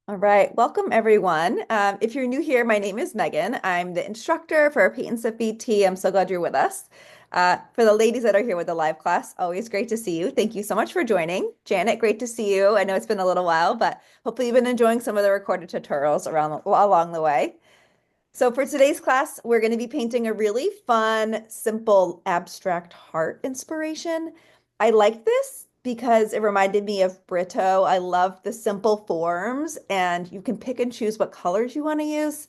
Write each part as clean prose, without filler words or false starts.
All right, welcome everyone. If you're new here, my name is Megan. I'm the instructor for Paint and Sip BT. I'm so glad you're with us. For the ladies that are here with the live class, always great to see you. Thank you so much for joining. Janet, great to see you. I know it's been a little while, but hopefully you've been enjoying some of the recorded tutorials along the way. So for today's class, we're going to be painting a really fun, simple, abstract heart inspiration. I like this because it reminded me of Brito. I love the simple forms, and you can pick and choose what colors you want to use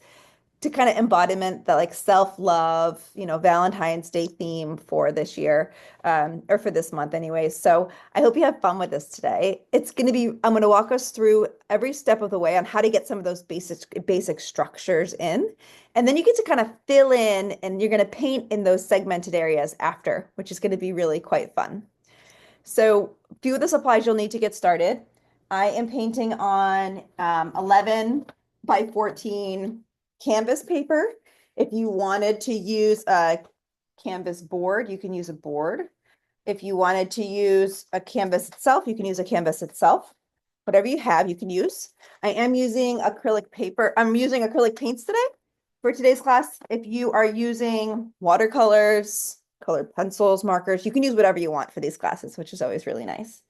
to kind of embodiment the like self-love, Valentine's Day theme for this year, or for this month anyways. So I hope you have fun with this today. I'm going to walk us through every step of the way on how to get some of those basic structures in. And then you get to kind of fill in and you're going to paint in those segmented areas after, which is going to be really quite fun. So a few of the supplies you'll need to get started. I am painting on 11 by 14 canvas paper. If you wanted to use a canvas board, you can use a board. If you wanted to use a canvas itself, you can use a canvas itself. Whatever you have, you can use. I am using acrylic paper. I'm using acrylic paints today for today's class. If you are using watercolors, colored pencils, markers, you can use whatever you want for these classes, which is always really nice.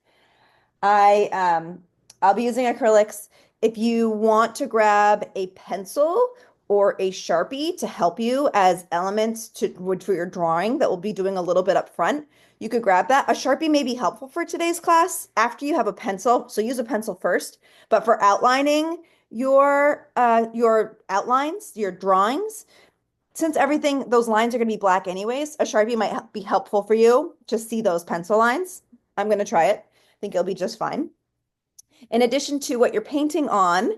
I I'll be using acrylics. If you want to grab a pencil or a Sharpie to help you as elements for your drawing that we'll be doing a little bit up front, you could grab that. A Sharpie may be helpful for today's class after you have a pencil, so use a pencil first. But for outlining your outlines, your drawings, since those lines are going to be black anyways, a Sharpie might be helpful for you. Just see those pencil lines. I'm going to try it. I think it'll be just fine. In addition to what you're painting on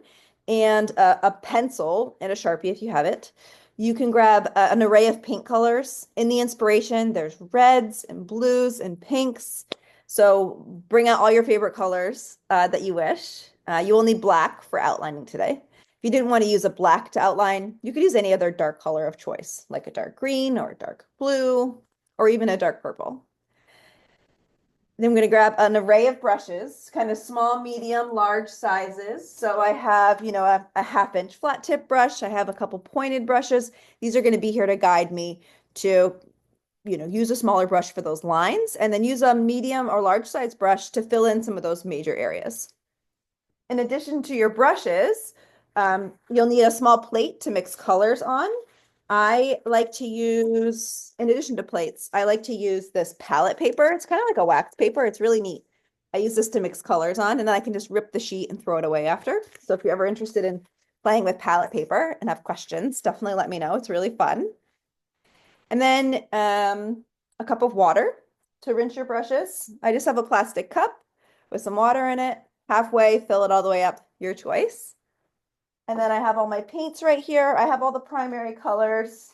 and a pencil and a Sharpie if you have it, you can grab an array of paint colors. In the inspiration, there's reds and blues and pinks. So bring out all your favorite colors that you wish. You will need black for outlining today. If you didn't want to use a black to outline, you could use any other dark color of choice, like a dark green or a dark blue, or even a dark purple. Then I'm going to grab an array of brushes, kind of small, medium, large sizes. So I have, a half-inch flat tip brush. I have a couple pointed brushes. These are going to be here to guide me to, use a smaller brush for those lines, and then use a medium or large size brush to fill in some of those major areas. In addition to your brushes, you'll need a small plate to mix colors on. I like to use, in addition to plates, I like to use this palette paper. It's kind of like a wax paper. It's really neat. I use this to mix colors on, and then I can just rip the sheet and throw it away after. So if you're ever interested in playing with palette paper and have questions, definitely let me know. It's really fun. And then a cup of water to rinse your brushes. I just have a plastic cup with some water in it. Halfway, fill it all the way up, your choice. And then I have all my paints right here. I have all the primary colors,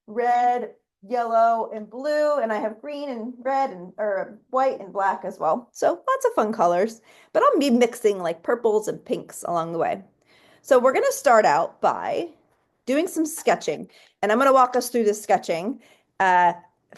red, yellow, and blue, and I have green and red and or white and black as well. So lots of fun colors, but I'll be mixing like purples and pinks along the way. So we're going to start out by doing some sketching, and I'm going to walk us through the sketching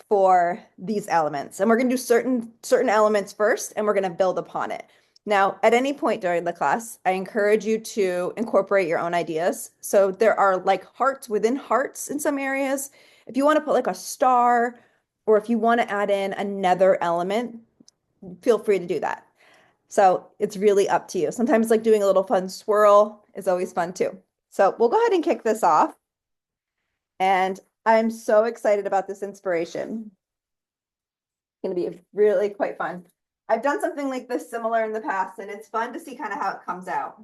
for these elements. And we're going to do certain elements first, and we're going to build upon it. Now, at any point during the class, I encourage you to incorporate your own ideas. So there are like hearts within hearts in some areas. If you want to put like a star, or if you want to add in another element, feel free to do that. So it's really up to you. Sometimes like doing a little fun swirl is always fun too. So we'll go ahead and kick this off. And I'm so excited about this inspiration. It's going to be really quite fun. I've done something like this similar in the past, and it's fun to see kind of how it comes out.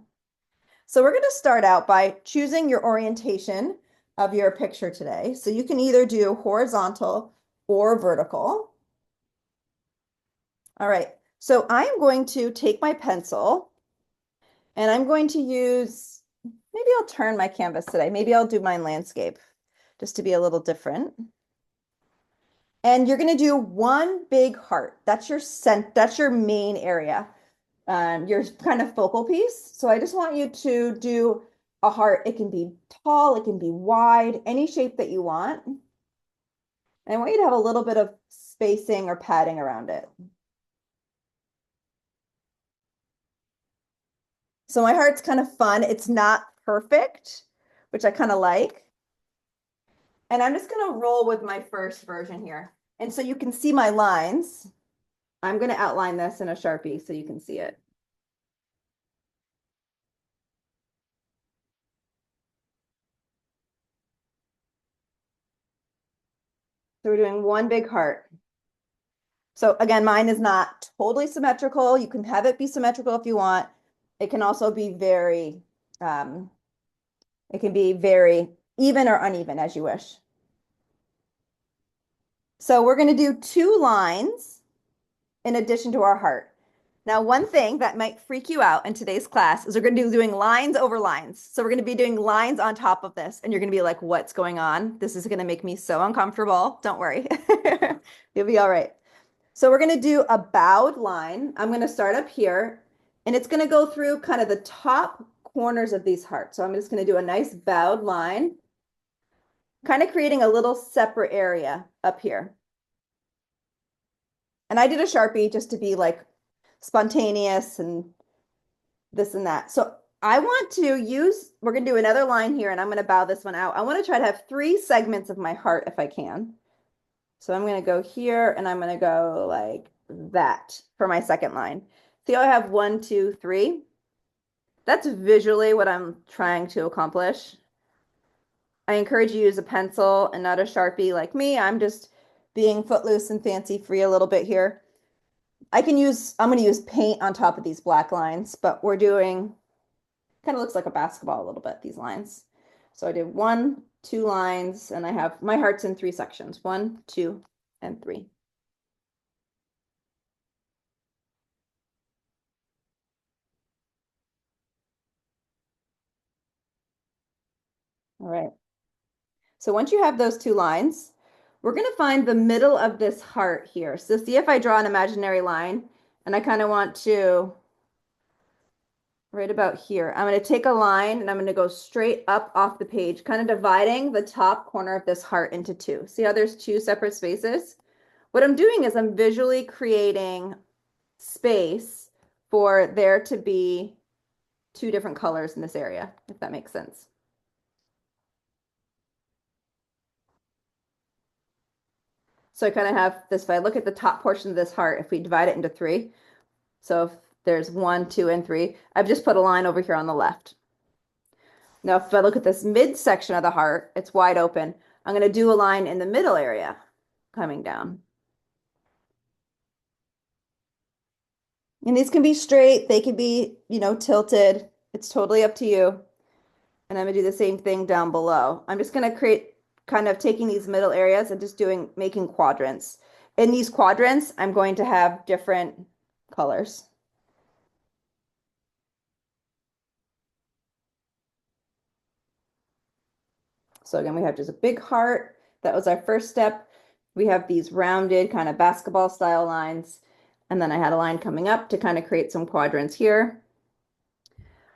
So we're going to start out by choosing your orientation of your picture today. So you can either do horizontal or vertical. All right, so I'm going to take my pencil and I'm going to use, maybe I'll turn my canvas today. Maybe I'll do mine landscape just to be a little different. And you're going to do one big heart. That's your main area, your kind of focal piece. So I just want you to do a heart. It can be tall, it can be wide, any shape that you want. And I want you to have a little bit of spacing or padding around it. So my heart's kind of fun. It's not perfect, which I kind of like. And I'm just going to roll with my first version here. And so you can see my lines. I'm going to outline this in a Sharpie so you can see it. So we're doing one big heart. So again, mine is not totally symmetrical. You can have it be symmetrical if you want. It can also be um, it can be very even or uneven as you wish. So we're going to do two lines in addition to our heart. Now, one thing that might freak you out in today's class is we're going to be doing lines over lines. So we're going to be doing lines on top of this, and you're going to be like, what's going on? This is going to make me so uncomfortable. Don't worry. You'll be all right. So we're going to do a bowed line. I'm going to start up here, and it's going to go through kind of the top corners of these hearts. So I'm just going to do a nice bowed line, kind of creating a little separate area up here. And I did a Sharpie just to be like spontaneous and this and that. So I want to use, we're going to do another line here and I'm going to bow this one out. I want to try to have three segments of my heart if I can. So I'm going to go here and I'm going to go like that for my second line. See how I have 1, 2, 3? That's visually what I'm trying to accomplish. I encourage you to use a pencil and not a Sharpie like me. I'm just being footloose and fancy free a little bit here. I'm going to use paint on top of these black lines, but we're doing, kind of looks like a basketball a little bit, these lines. So I did 1, 2 lines, and I have my heart's in 3 sections, 1, 2, and 3. All right. So once you have those 2 lines, we're going to find the middle of this heart here. So see if I draw an imaginary line, and I kind of want to right about here. I'm going to take a line and I'm going to go straight up off the page, kind of dividing the top corner of this heart into 2. See how there's 2 separate spaces? What I'm doing is I'm visually creating space for there to be 2 different colors in this area, if that makes sense. So I kind of have this, if I look at the top portion of this heart, if we divide it into 3, so if there's 1, 2, and 3, I've just put a line over here on the left. Now, if I look at this midsection of the heart, it's wide open. I'm going to do a line in the middle area coming down. And these can be straight, they can be, tilted. It's totally up to you. And I'm going to do the same thing down below. I'm just going to create kind of taking these middle areas and just making quadrants. In these quadrants, I'm going to have different colors. So again, we have just a big heart. That was our first step. We have these rounded kind of basketball style lines. And then I had a line coming up to kind of create some quadrants here.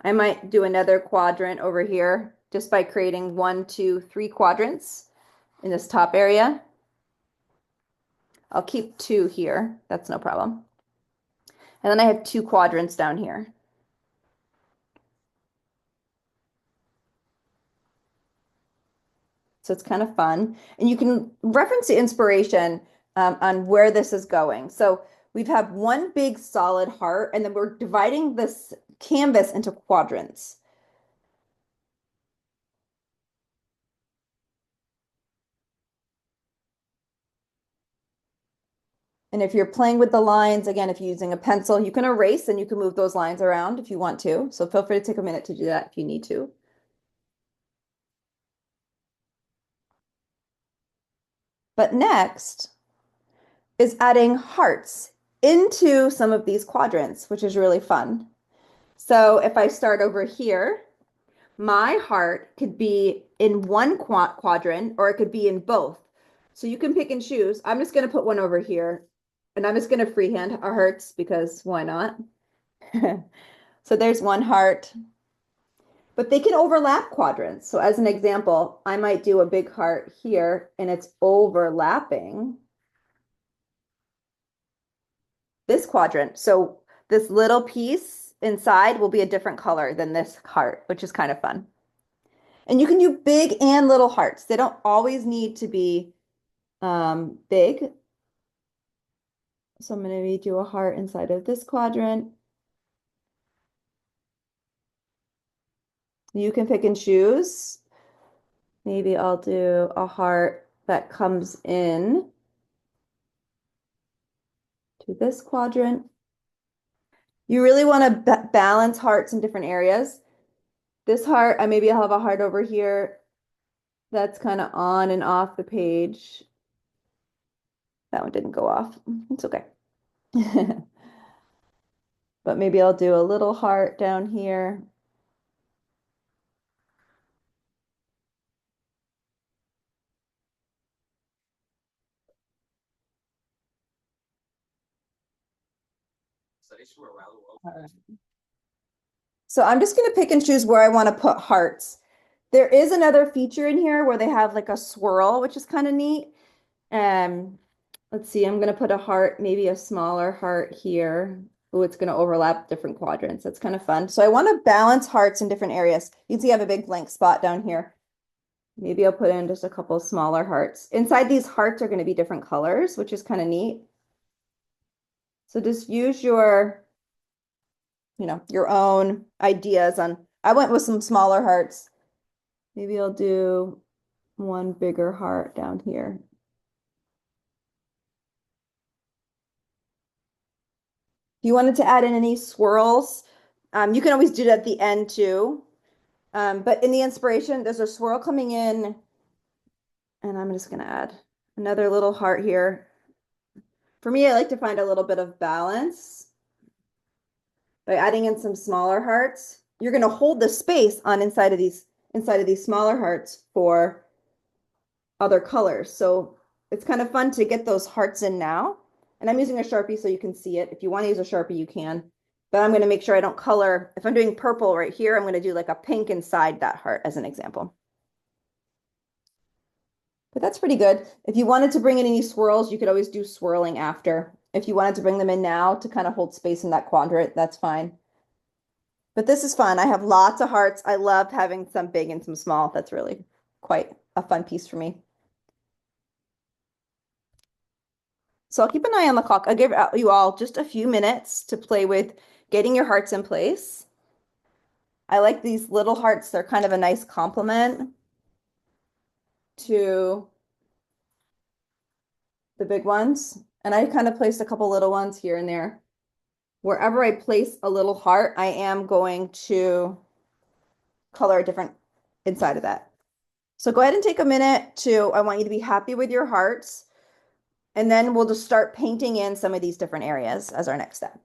I might do another quadrant over here just by creating 1, 2, 3 quadrants in this top area. I'll keep 2 here. That's no problem. And then I have 2 quadrants down here. So it's kind of fun. And you can reference the inspiration on where this is going. So we've had one big solid heart, and then we're dividing this canvas into quadrants. And if you're playing with the lines, again, if you're using a pencil, you can erase and you can move those lines around if you want to. So feel free to take a minute to do that if you need to. But next is adding hearts into some of these quadrants, which is really fun. So if I start over here, my heart could be in one quadrant or it could be in both. So you can pick and choose. I'm just going to put one over here and I'm just going to freehand our hearts because why not? So there's one heart, but they can overlap quadrants. So as an example, I might do a big heart here and it's overlapping this quadrant. So this little piece inside will be a different color than this heart, which is kind of fun. And you can do big and little hearts. They don't always need to be big. So I'm going to do a heart inside of this quadrant. You can pick and choose. Maybe I'll do a heart that comes in to this quadrant. You really want to balance hearts in different areas. This heart, maybe I'll have a heart over here that's kind of on and off the page. That one didn't go off. It's okay. But maybe I'll do a little heart down here. All right. So I'm just going to pick and choose where I want to put hearts. There is another feature in here where they have like a swirl, which is kind of neat. Let's see, I'm going to put a heart, maybe a smaller heart here. Oh, it's going to overlap different quadrants. That's kind of fun. So I want to balance hearts in different areas. You can see I have a big blank spot down here. Maybe I'll put in just a couple smaller hearts. Inside these hearts are going to be different colors, which is kind of neat. So just use your, your own ideas on, I went with some smaller hearts. Maybe I'll do one bigger heart down here. If you wanted to add in any swirls, you can always do it at the end too. But in the inspiration, there's a swirl coming in, and I'm just going to add another little heart here. For me, I like to find a little bit of balance by adding in some smaller hearts. You're going to hold the space on inside of these smaller hearts for other colors. So it's kind of fun to get those hearts in now. And I'm using a Sharpie so you can see it. If you want to use a Sharpie, you can. But I'm going to make sure I don't color. If I'm doing purple right here, I'm going to do like a pink inside that heart as an example. But that's pretty good. If you wanted to bring in any swirls, you could always do swirling after. If you wanted to bring them in now to kind of hold space in that quadrant, that's fine. But this is fun. I have lots of hearts. I love having some big and some small. That's really quite a fun piece for me. So I'll keep an eye on the clock. I'll give you all just a few minutes to play with getting your hearts in place. I like these little hearts. They're kind of a nice complement to the big ones. And I kind of placed a couple little ones here and there. Wherever I place a little heart, I am going to color a different inside of that. So go ahead and take a minute I want you to be happy with your hearts. And then we'll just start painting in some of these different areas as our next step.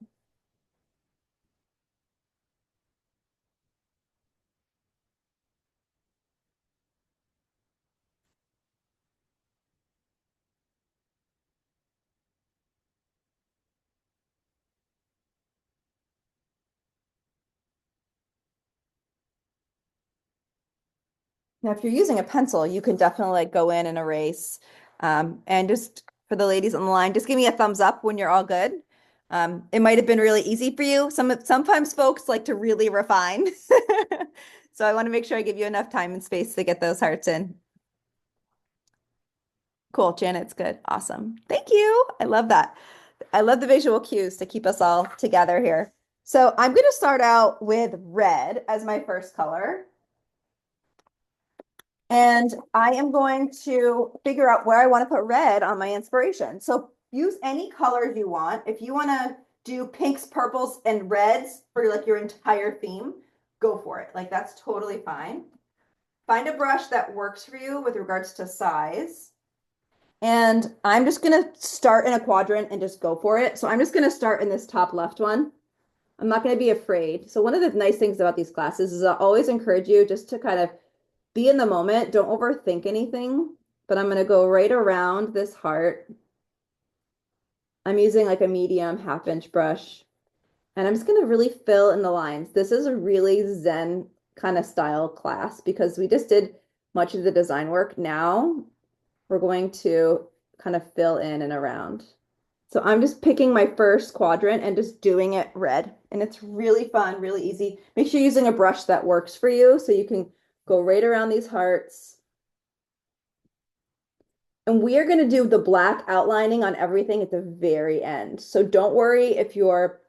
Now, if you're using a pencil, you can definitely like go in and erase. And just for the ladies on the line, just give me a thumbs up when you're all good. It might have been really easy for you. Sometimes folks like to really refine. So I want to make sure I give you enough time and space to get those hearts in. Cool, Janet's good. Awesome. Thank you. I love that. I love the visual cues to keep us all together here. So I'm going to start out with red as my first color. And I am going to figure out where I want to put red on my inspiration. So use any colors you want. If you want to do pinks, purples, and reds for like your entire theme, go for it. Like that's totally fine. Find a brush that works for you with regards to size. And I'm just going to start in a quadrant and just go for it. So I'm just going to start in this top left one. I'm not going to be afraid. So one of the nice things about these classes is I always encourage you just to kind of be in the moment. Don't overthink anything, but I'm going to go right around this heart. I'm using like a medium 1/2-inch brush, and I'm just going to really fill in the lines. This is a really Zen kind of style class because we just did much of the design work. Now we're going to kind of fill in and around. So I'm just picking my first quadrant and just doing it red. And it's really fun, really easy. Make sure you're using a brush that works for you so you can go right around these hearts. And we are going to do the black outlining on everything at the very end. So don't worry if your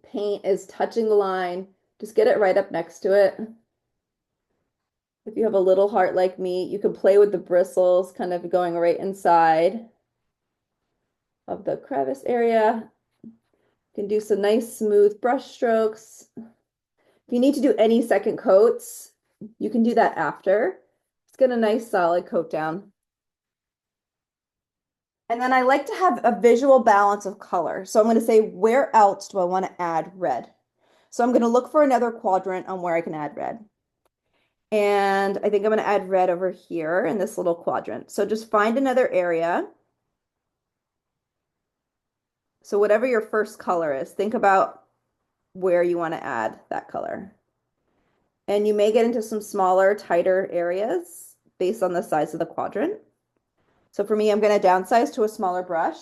paint is touching the line, just get it right up next to it. If you have a little heart like me, you can play with the bristles, kind of going right inside of the crevice area. You can do some nice smooth brush strokes. If you need to do any second coats, you can do that after. Just get a nice solid coat down. And then I like to have a visual balance of color. So I'm going to say, where else do I want to add red? So I'm going to look for another quadrant on where I can add red. And I think I'm going to add red over here in this little quadrant. So just find another area. So whatever your first color is, think about where you want to add that color. And you may get into some smaller, tighter areas based on the size of the quadrant. So for me, I'm going to downsize to a smaller brush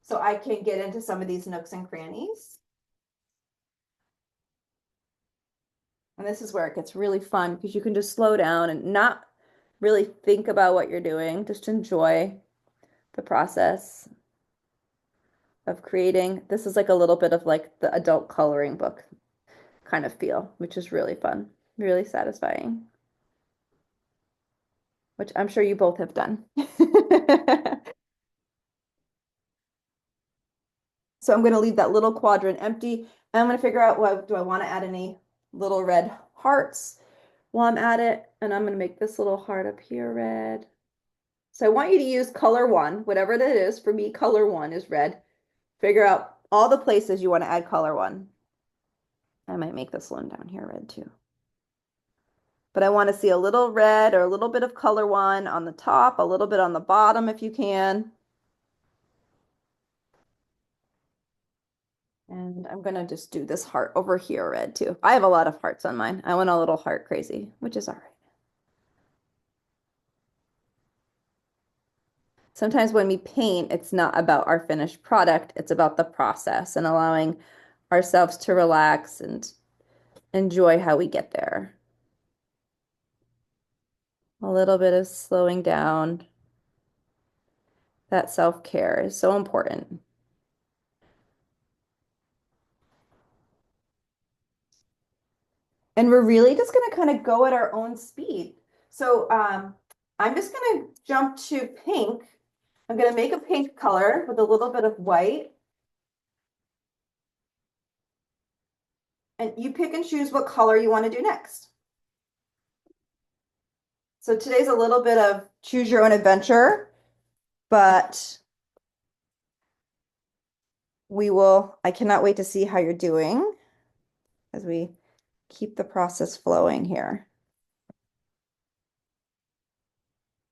so I can get into some of these nooks and crannies. And this is where it gets really fun because you can just slow down and not really think about what you're doing, just enjoy the process of creating. This is like a little bit of like the adult coloring book kind of feel, which is really fun, really satisfying, which I'm sure you both have done. So I'm going to leave that little quadrant empty. And I'm going to figure out, what do I want to add any little red hearts while I'm at it? And I'm going to make this little heart up here red. So I want you to use color one, whatever that is. For me, color one is red. Figure out all the places you want to add color one. I might make this one down here red too. But I want to see a little red or a little bit of color one on the top, a little bit on the bottom if you can. And I'm going to just do this heart over here red too. I have a lot of hearts on mine. I went a little heart crazy, which is all right. Sometimes when we paint, it's not about our finished product, it's about the process and allowing ourselves to relax and enjoy how we get there. A little bit of slowing down. That self-care is so important. And we're really just going to kind of go at our own speed. So I'm just going to jump to pink. I'm going to make a pink color with a little bit of white. And you pick and choose what color you want to do next. So today's a little bit of choose your own adventure, but I cannot wait to see how you're doing as we keep the process flowing here.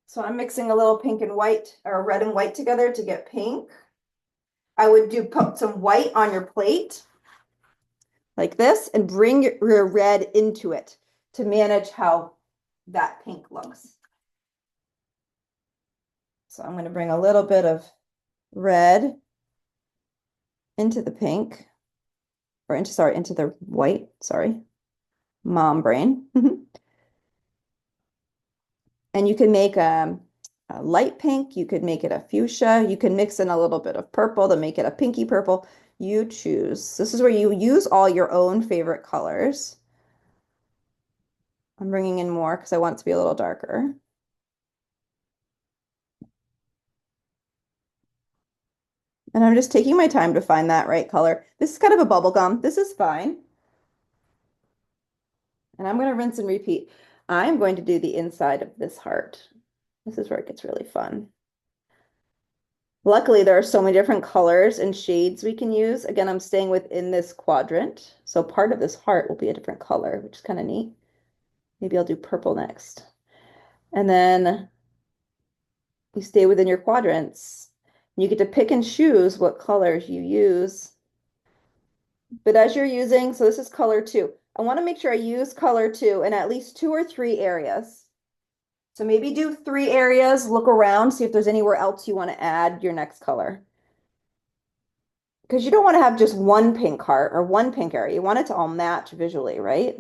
So I'm mixing a little pink and white or red and white together to get pink. I would put some white on your plate like this and bring your red into it to manage how that pink looks. So I'm going to bring a little bit of red into the pink or into the white, sorry, mom brain. And you can make a light pink, you could make it a fuchsia, you can mix in a little bit of purple to make it a pinky purple. You choose. This is where you use all your own favorite colors. I'm bringing in more because I want it to be a little darker. And I'm just taking my time to find that right color. This is kind of a bubble gum. This is fine. And I'm going to rinse and repeat. I'm going to do the inside of this heart. This is where it gets really fun. Luckily, there are so many different colors and shades we can use. Again, I'm staying within this quadrant. So part of this heart will be a different color, which is kind of neat. Maybe I'll do purple next. And then you stay within your quadrants. You get to pick and choose what colors you use. But as you're using, so this is color two. I want to make sure I use color two in at least 2 or 3 areas. So maybe do 3 areas, look around, see if there's anywhere else you want to add your next color. because you don't want to have just one pink heart or one pink area. You want it to all match visually, right?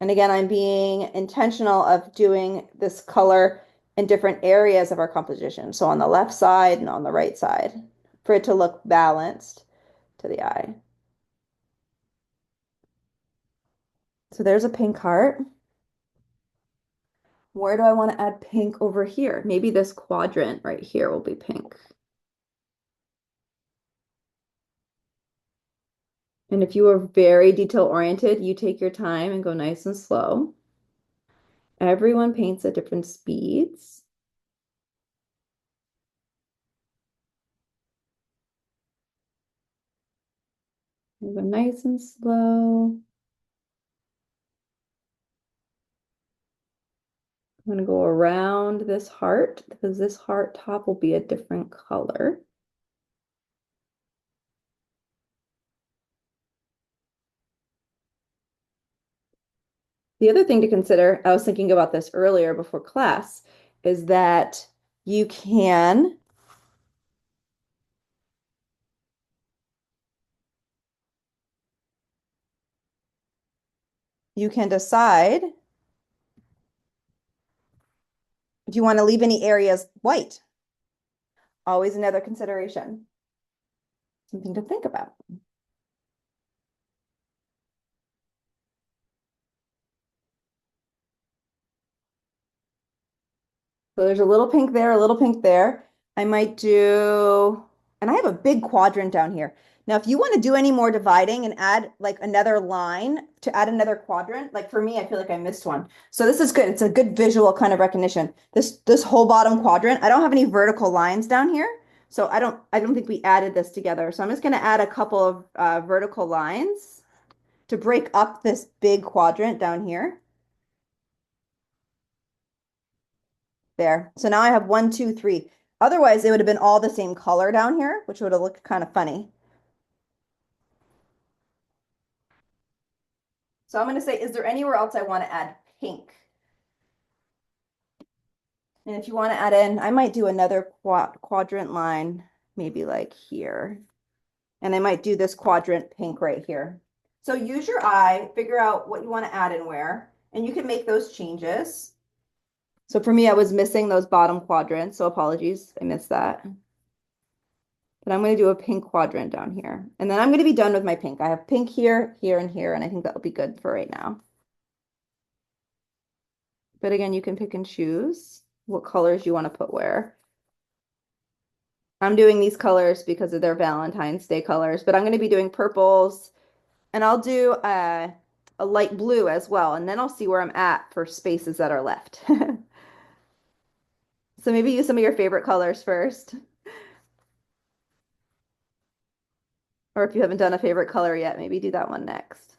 And again, I'm being intentional of doing this color in different areas of our composition. So on the left side and on the right side for it to look balanced to the eye. So there's a pink heart. Where do I want to add pink over here? Maybe this quadrant right here will be pink. And if you are very detail oriented, you take your time and go nice and slow. Everyone paints at different speeds. You go nice and slow. I'm going to go around this heart because this heart top will be a different color. The other thing to consider, I was thinking about this earlier before class, is that you can decide if you want to leave any areas white. Always another consideration. Something to think about. So there's a little pink there, a little pink there. I might do, and I have a big quadrant down here. Now, if you want to do any more dividing and add like another line to add another quadrant, like for me, I feel like I missed one. So this is good. It's a good visual kind of recognition. This whole bottom quadrant, I don't have any vertical lines down here. So I don't think we added this together. So I'm just going to add a couple of vertical lines to break up this big quadrant down here. There. So now I have 1, 2, 3. Otherwise, it would have been all the same color down here, which would have looked kind of funny. So I'm going to say, is there anywhere else I want to add pink? And if you want to add in, I might do another quadrant line, maybe like here. And I might do this quadrant pink right here. So use your eye, figure out what you want to add and where, and you can make those changes. So for me, I was missing those bottom quadrants, so apologies, I missed that. But I'm going to do a pink quadrant down here. And then I'm going to be done with my pink. I have pink here, here, and here, and I think that'll be good for right now. But again, you can pick and choose what colors you want to put where. I'm doing these colors because of their Valentine's Day colors, but I'm going to be doing purples, and I'll do a light blue as well, and then I'll see where I'm at for spaces that are left. So maybe use some of your favorite colors first. Or if you haven't done a favorite color yet, maybe do that one next.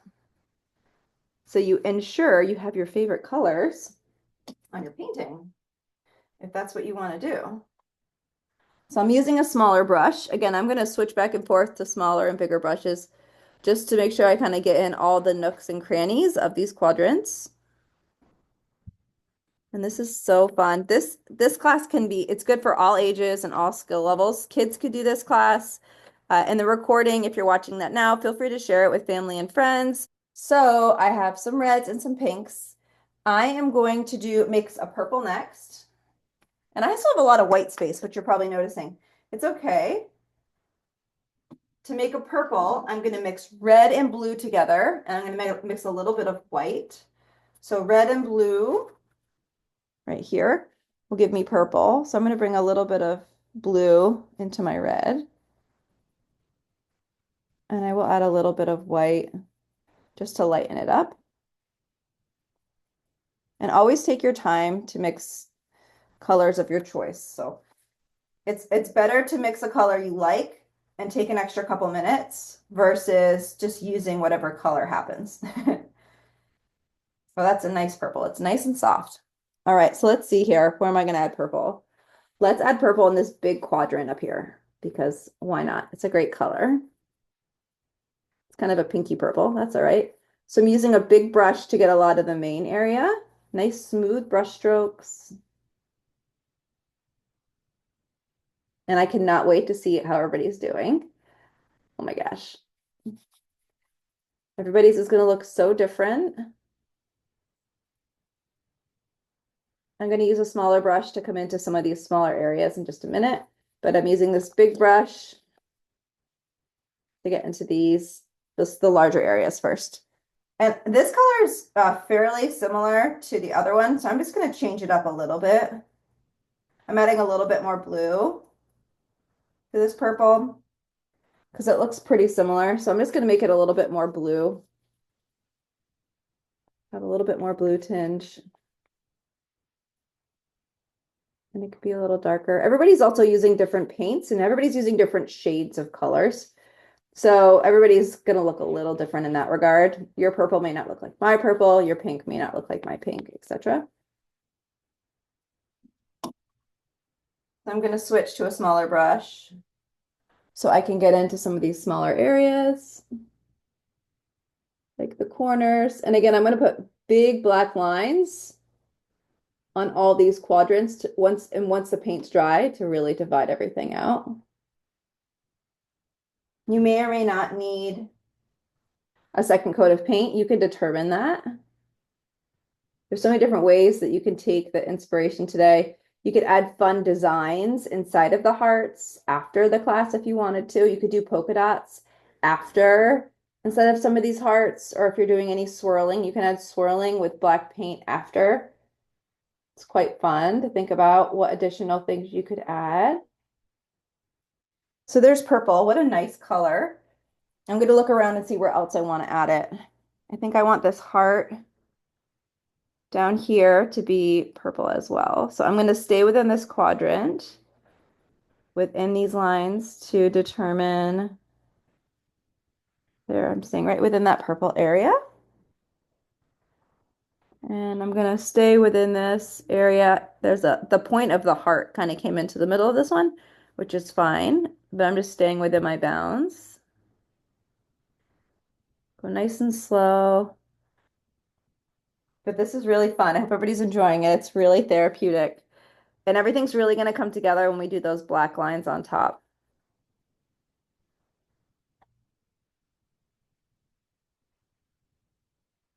So you ensure you have your favorite colors on your painting, if that's what you want to do. So I'm using a smaller brush. Again, I'm going to switch back and forth to smaller and bigger brushes just to make sure I kind of get in all the nooks and crannies of these quadrants. And this is so fun. This class can be, it's good for all ages and all skill levels. Kids could do this class. And the recording, if you're watching that now, feel free to share it with family and friends. So I have some reds and some pinks. I am going to mix a purple next. And I still have a lot of white space, which you're probably noticing. It's okay. To make a purple, I'm going to mix red and blue together, and I'm going to mix a little bit of white. So red and blue right here will give me purple. So I'm going to bring a little bit of blue into my red. And I will add a little bit of white just to lighten it up. And always take your time to mix colors of your choice. So it's better to mix a color you like and take an extra couple minutes versus just using whatever color happens. Well, that's a nice purple. It's nice and soft. All right, so let's see here. Where am I going to add purple? Let's add purple in this big quadrant up here because why not? It's a great color. It's kind of a pinky purple. That's all right. So I'm using a big brush to get a lot of the main area. Nice smooth brush strokes. And I cannot wait to see how everybody's doing. Oh my gosh. Everybody's is going to look so different. I'm going to use a smaller brush to come into some of these smaller areas in just a minute, but I'm using this big brush to get into the larger areas first. And this color is fairly similar to the other one, so I'm just going to change it up a little bit. I'm adding a little bit more blue to this purple because it looks pretty similar. So I'm just going to make it a little bit more blue. Have a little bit more blue tinge. And it could be a little darker. Everybody's also using different paints and everybody's using different shades of colors. So everybody's going to look a little different in that regard. Your purple may not look like my purple. Your pink may not look like my pink, etc. I'm going to switch to a smaller brush so I can get into some of these smaller areas, like the corners. And again, I'm going to put big black lines on all these quadrants once the paint's dry to really divide everything out. You may or may not need a second coat of paint. You can determine that. There's so many different ways that you can take the inspiration today. You could add fun designs inside of the hearts after the class if you wanted to. You could do polka dots after instead of some of these hearts, or if you're doing any swirling, you can add swirling with black paint after. It's quite fun to think about what additional things you could add. So there's purple. What a nice color. I'm going to look around and see where else I want to add it. I think I want this heart down here to be purple as well. So I'm going to stay within this quadrant, within these lines to determine, there I'm staying right within that purple area. And I'm going to stay within this area. The point of the heart kind of came into the middle of this one, which is fine, but I'm just staying within my bounds. Go nice and slow. But this is really fun. I hope everybody's enjoying it. It's really therapeutic. And everything's really going to come together when we do those black lines on top.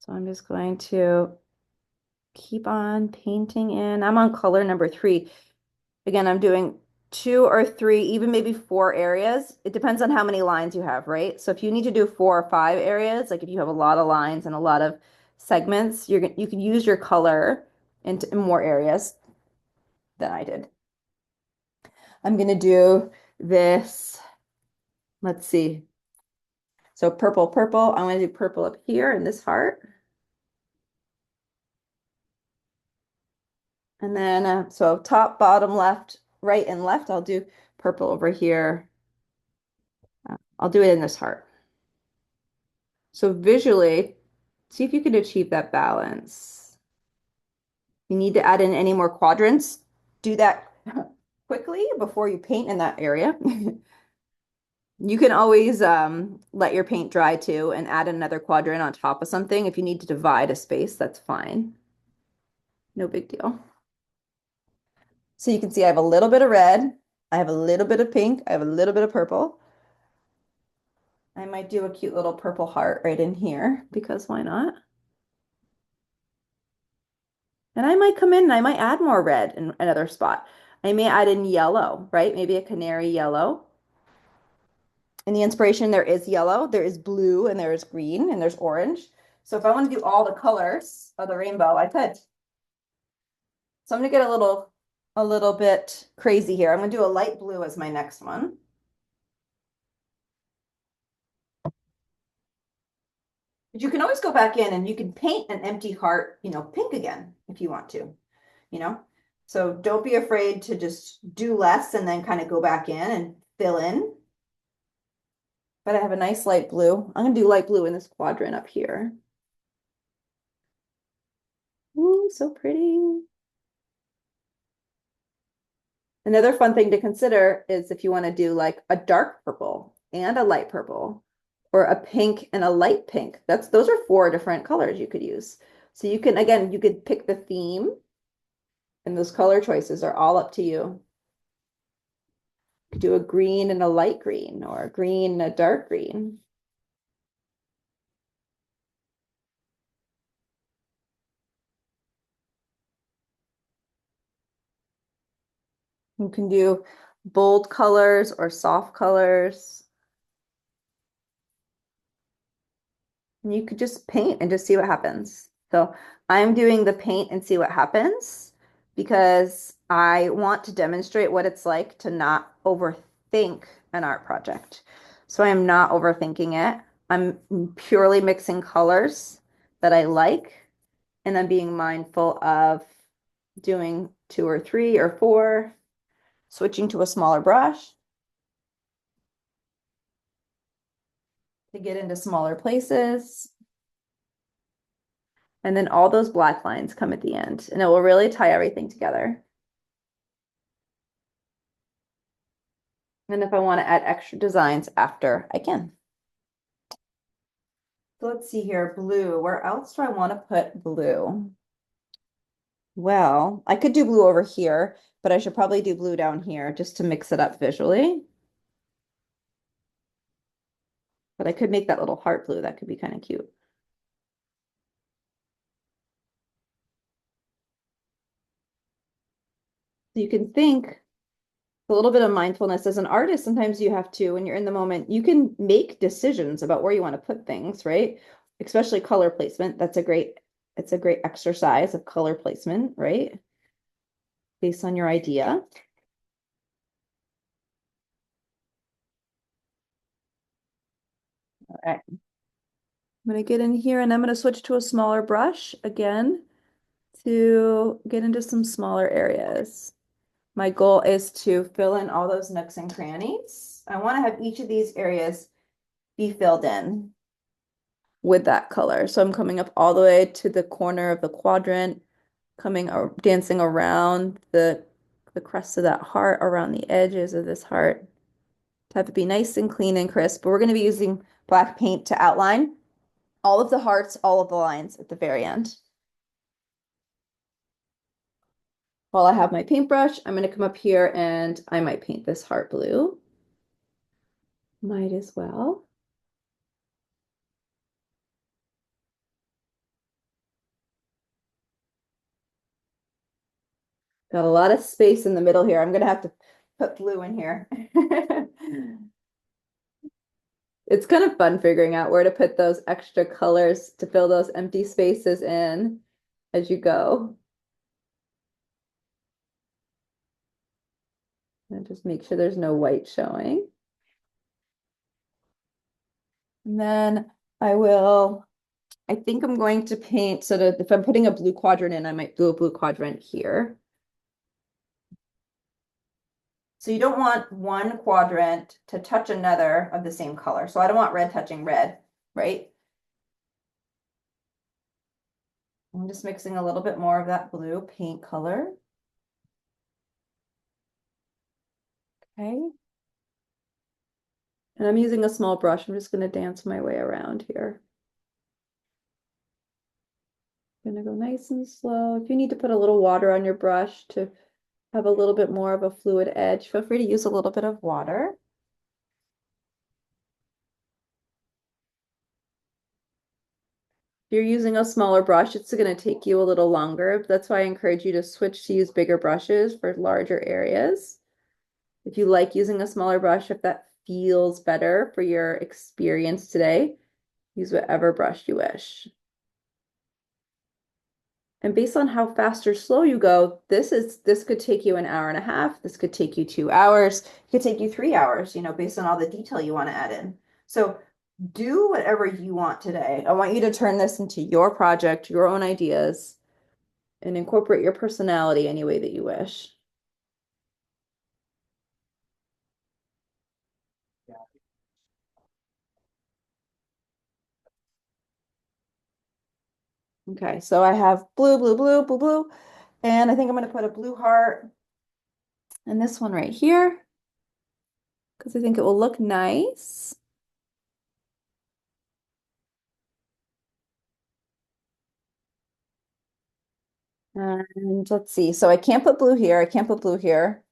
So I'm just going to keep on painting in. I'm on color number 3. Again, I'm doing 2 or 3, even maybe 4 areas. It depends on how many lines you have, right? So if you need to do 4 or 5 areas, like if you have a lot of lines and a lot of segments, you can use your color in more areas than I did. I'm going to do this, let's see. So purple, purple. I'm going to do purple up here in this heart. And then, so top, bottom, left, right, and left, I'll do purple over here. I'll do it in this heart. So visually, see if you can achieve that balance. You need to add in any more quadrants. Do that quickly before you paint in that area. You can always let your paint dry too and add another quadrant on top of something. If you need to divide a space, that's fine. No big deal. So you can see I have a little bit of red, I have a little bit of pink, I have a little bit of purple. I might do a cute little purple heart right in here because why not? And I might come in and I might add more red in another spot. I may add in yellow, right? Maybe a canary yellow. In the inspiration, there is yellow, there is blue, and there is green, and there's orange. So if I want to do all the colors of the rainbow, I could. So I'm going to get a little bit crazy here. I'm going to do a light blue as my next one. But you can always go back in and you can paint an empty heart, pink again if you want to, you know. So don't be afraid to just do less and then kind of go back in and fill in. But I have a nice light blue. I'm going to do light blue in this quadrant up here. Ooh, so pretty. Another fun thing to consider is if you want to do like a dark purple and a light purple, or a pink and a light pink. Those are 4 different colors you could use. So you can, again, you could pick the theme, and those color choices are all up to you. Could do a green and a light green or a green and a dark green. You can do bold colors or soft colors. And you could just paint and just see what happens. So I'm doing the paint and see what happens because I want to demonstrate what it's like to not overthink an art project. So I am not overthinking it. I'm purely mixing colors that I like, and I'm being mindful of doing two or three or four, switching to a smaller brush to get into smaller places. And then all those black lines come at the end, and it will really tie everything together. And if I want to add extra designs after, I can. So let's see here, blue. Where else do I want to put blue? Well, I could do blue over here, but I should probably do blue down here just to mix it up visually. But I could make that little heart blue. That could be kind of cute. So you can think a little bit of mindfulness as an artist. Sometimes you have to, when you're in the moment, you can make decisions about where you want to put things, right? Especially color placement. It's a great exercise of color placement, right? Based on your idea. All right. I'm going to get in here and I'm going to switch to a smaller brush again to get into some smaller areas. My goal is to fill in all those nooks and crannies. I want to have each of these areas be filled in with that color. So I'm coming up all the way to the corner of the quadrant, dancing around the crest of that heart, around the edges of this heart. To have it be nice and clean and crisp. But we're going to be using black paint to outline all of the hearts, all of the lines at the very end. While I have my paintbrush, I'm going to come up here and I might paint this heart blue. Might as well. Got a lot of space in the middle here. I'm going to have to put blue in here. It's kind of fun figuring out where to put those extra colors to fill those empty spaces in as you go. And just make sure there's no white showing. And then I think I'm going to paint so that if I'm putting a blue quadrant in, I might do a blue quadrant here. So you don't want one quadrant to touch another of the same color. So I don't want red touching red, right? I'm just mixing a little bit more of that blue paint color. Okay. And I'm using a small brush. I'm just going to dance my way around here. I'm going to go nice and slow. If you need to put a little water on your brush to have a little bit more of a fluid edge, feel free to use a little bit of water. If you're using a smaller brush, it's going to take you a little longer. That's why I encourage you to switch to use bigger brushes for larger areas. If you like using a smaller brush, if that feels better for your experience today, use whatever brush you wish. And based on how fast or slow you go, this could take you an hour and a half. This could take you 2 hours. It could take you 3 hours, based on all the detail you want to add in. So do whatever you want today. I want you to turn this into your project, your own ideas, and incorporate your personality any way that you wish. Okay, so I have blue, blue, blue, blue, blue, and I think I'm going to put a blue heart in this one right here because I think it will look nice. And let's see. So I can't put blue here. I can't put blue here.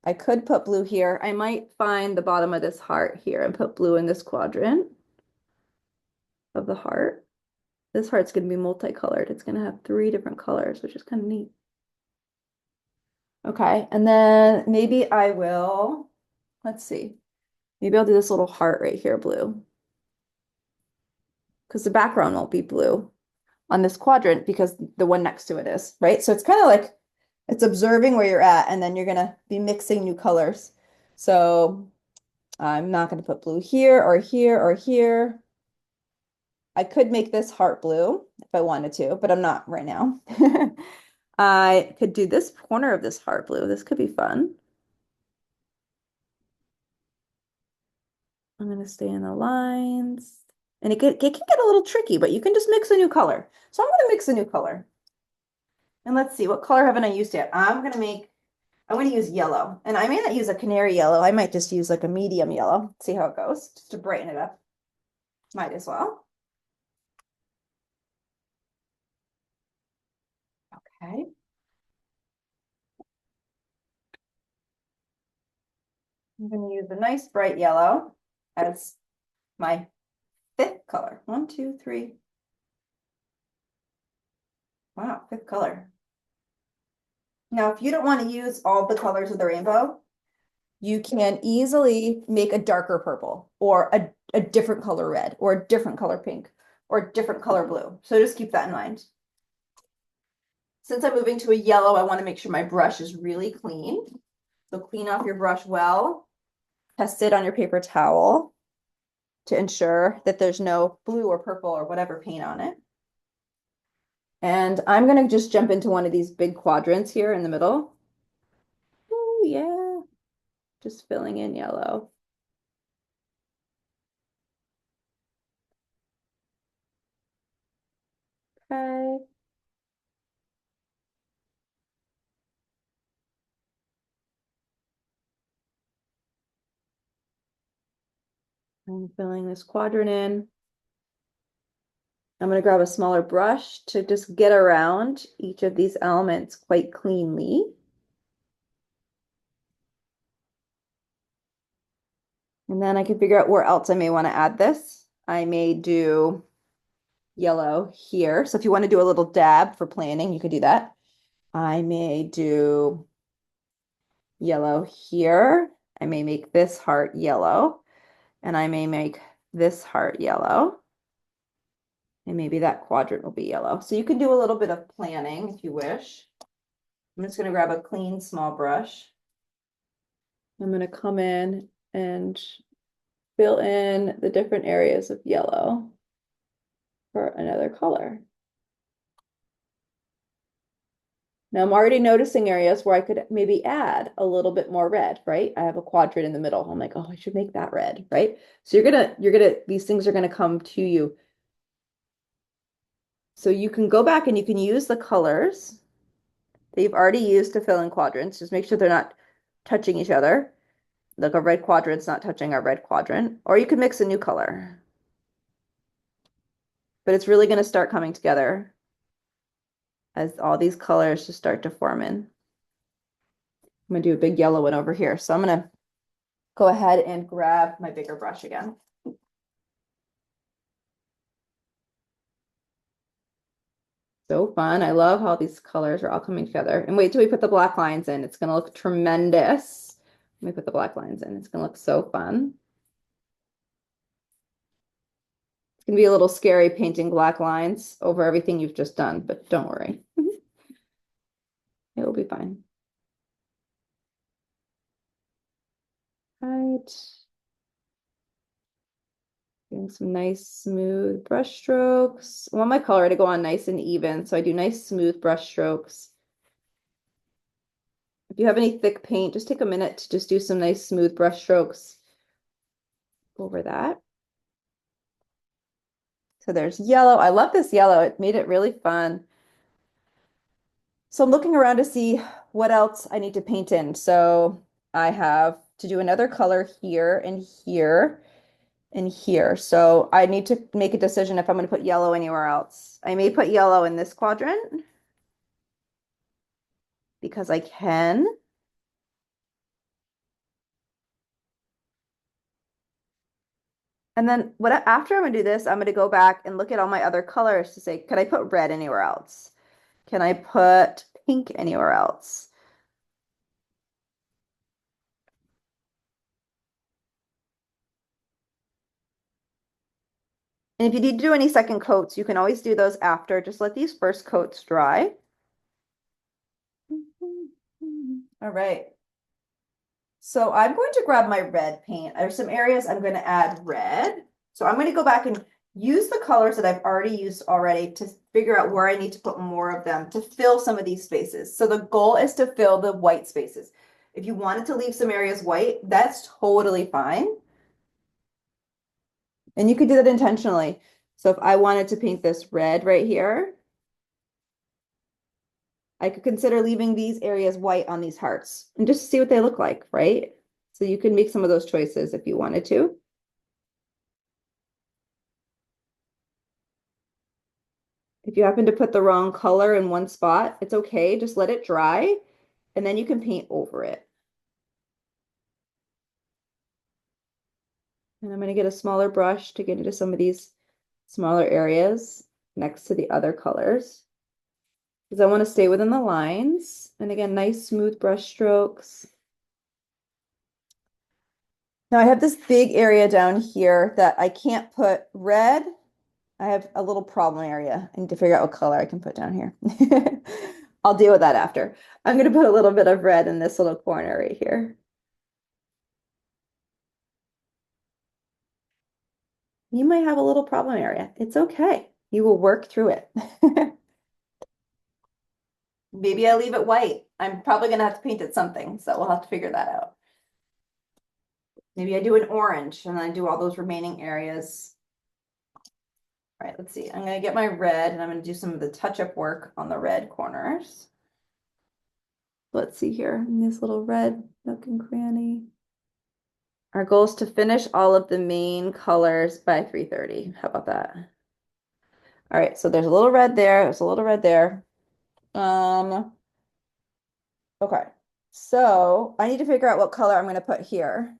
I could put blue here. I might find the bottom of this heart here and put blue in this quadrant of the heart. This heart's going to be multicolored. It's going to have three different colors, which is kind of neat. Okay, and then maybe I will, let's see, maybe I'll do this little heart right here, blue, because the background won't be blue on this quadrant because the one next to it is, right? So it's kind of like it's observing where you're at, and then you're going to be mixing new colors. So I'm not going to put blue here or here or here. I could make this heart blue if I wanted to, but I'm not right now. I could do this corner of this heart blue. This could be fun. I'm going to stay in the lines. And it can get a little tricky, but you can just mix a new color. So I'm going to mix a new color. And let's see, what color haven't I used yet? I'm going to use yellow. And I may not use a canary yellow. I might just use like a medium yellow. See how it goes, just to brighten it up. Might as well. Okay. I'm going to use a nice bright yellow as my fifth color. One, two, three. Wow, fifth color. Now, if you don't want to use all the colors of the rainbow, you can easily make a darker purple or a different color red or a different color pink or a different color blue. So just keep that in mind. Since I'm moving to a yellow, I want to make sure my brush is really clean. So clean off your brush well. Test it on your paper towel to ensure that there's no blue or purple or whatever paint on it. And I'm going to just jump into one of these big quadrants here in the middle. Oh, yeah. Just filling in yellow. Okay. I'm filling this quadrant in. I'm going to grab a smaller brush to just get around each of these elements quite cleanly. And then I can figure out where else I may want to add this. I may do yellow here. So if you want to do a little dab for planning, you could do that. I may do yellow here. I may make this heart yellow, and I may make this heart yellow. And maybe that quadrant will be yellow. So you can do a little bit of planning if you wish. I'm just going to grab a clean small brush. I'm going to come in and fill in the different areas of yellow for another color. Now I'm already noticing areas where I could maybe add a little bit more red, right? I have a quadrant in the middle. I'm like, oh, I should make that red, right? So these things are gonna come to you. So you can go back and you can use the colors that you've already used to fill in quadrants. Just make sure they're not touching each other. Like a red quadrant's not touching a red quadrant. Or you can mix a new color. But it's really gonna start coming together as all these colors just start to form in. I'm gonna do a big yellow one over here. So I'm gonna go ahead and grab my bigger brush again. So fun. I love how these colors are all coming together. And wait till we put the black lines in. It's gonna look tremendous. Let me put the black lines in. It's gonna look so fun. It's gonna be a little scary painting black lines over everything you've just done, but don't worry. It will be fine. Right. Doing some nice smooth brush strokes. I want my color to go on nice and even, so I do nice smooth brush strokes. If you have any thick paint, just take a minute to just do some nice smooth brush strokes over that. So there's yellow. I love this yellow. It made it really fun. So I'm looking around to see what else I need to paint in. So I have to do another color here and here and here. So I need to make a decision if I'm going to put yellow anywhere else. I may put yellow in this quadrant because I can. And then after I'm gonna do this, I'm gonna go back and look at all my other colors to say, could I put red anywhere else? Can I put pink anywhere else? And if you need to do any second coats, you can always do those after. Just let these first coats dry. All right. So I'm going to grab my red paint. There's some areas I'm going to add red. So I'm going to go back and use the colors that I've already used already to figure out where I need to put more of them to fill some of these spaces. So the goal is to fill the white spaces. If you wanted to leave some areas white, that's totally fine. And you could do that intentionally. So if I wanted to paint this red right here, I could consider leaving these areas white on these hearts and just see what they look like, right? So you can make some of those choices if you wanted to. If you happen to put the wrong color in one spot, it's okay. Just let it dry and then you can paint over it. And I'm going to get a smaller brush to get into some of these smaller areas next to the other colors. Because I want to stay within the lines. And again, nice smooth brush strokes. Now I have this big area down here that I can't put red. I have a little problem area. I need to figure out what color I can put down here. I'll deal with that after. I'm going to put a little bit of red in this little corner right here. You might have a little problem area. It's okay. You will work through it. Maybe I leave it white. I'm probably going to have to paint it something, so we'll have to figure that out. Maybe I do an orange and then I do all those remaining areas. All right, let's see. I'm going to get my red and I'm going to do some of the touch-up work on the red corners. Let's see here in this little red nook and cranny. Our goal is to finish all of the main colors by 3:30. How about that? All right, so there's a little red there. There's a little red there. Okay. So I need to figure out what color I'm going to put here.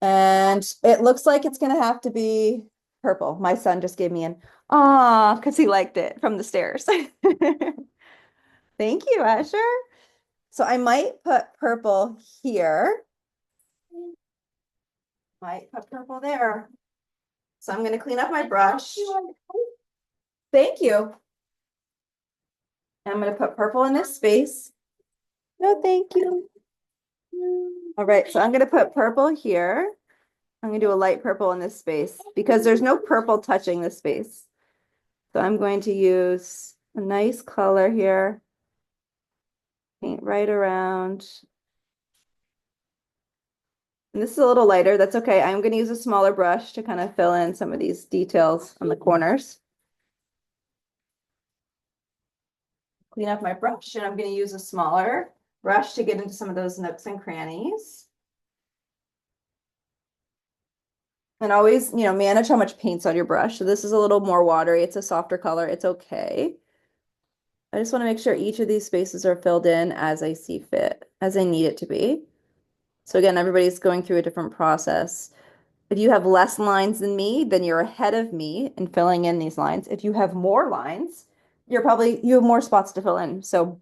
And it looks like it's going to have to be purple. My son just gave me an aw because he liked it from the stairs. Thank you, Asher. So I might put purple here. Might put purple there. So I'm going to clean up my brush. Thank you. I'm going to put purple in this space. No, thank you. All right, so I'm going to put purple here. I'm going to do a light purple in this space because there's no purple touching this space. So I'm going to use a nice color here. Paint right around. And this is a little lighter. That's okay. I'm going to use a smaller brush to kind of fill in some of these details on the corners. Clean up my brush, and I'm going to use a smaller brush to get into some of those nooks and crannies. And always, manage how much paint's on your brush. So this is a little more watery. It's a softer color. It's okay. I just want to make sure each of these spaces are filled in as I see fit, as I need it to be. So again, everybody's going through a different process. If you have less lines than me, then you're ahead of me in filling in these lines. If you have more lines, you have more spots to fill in. So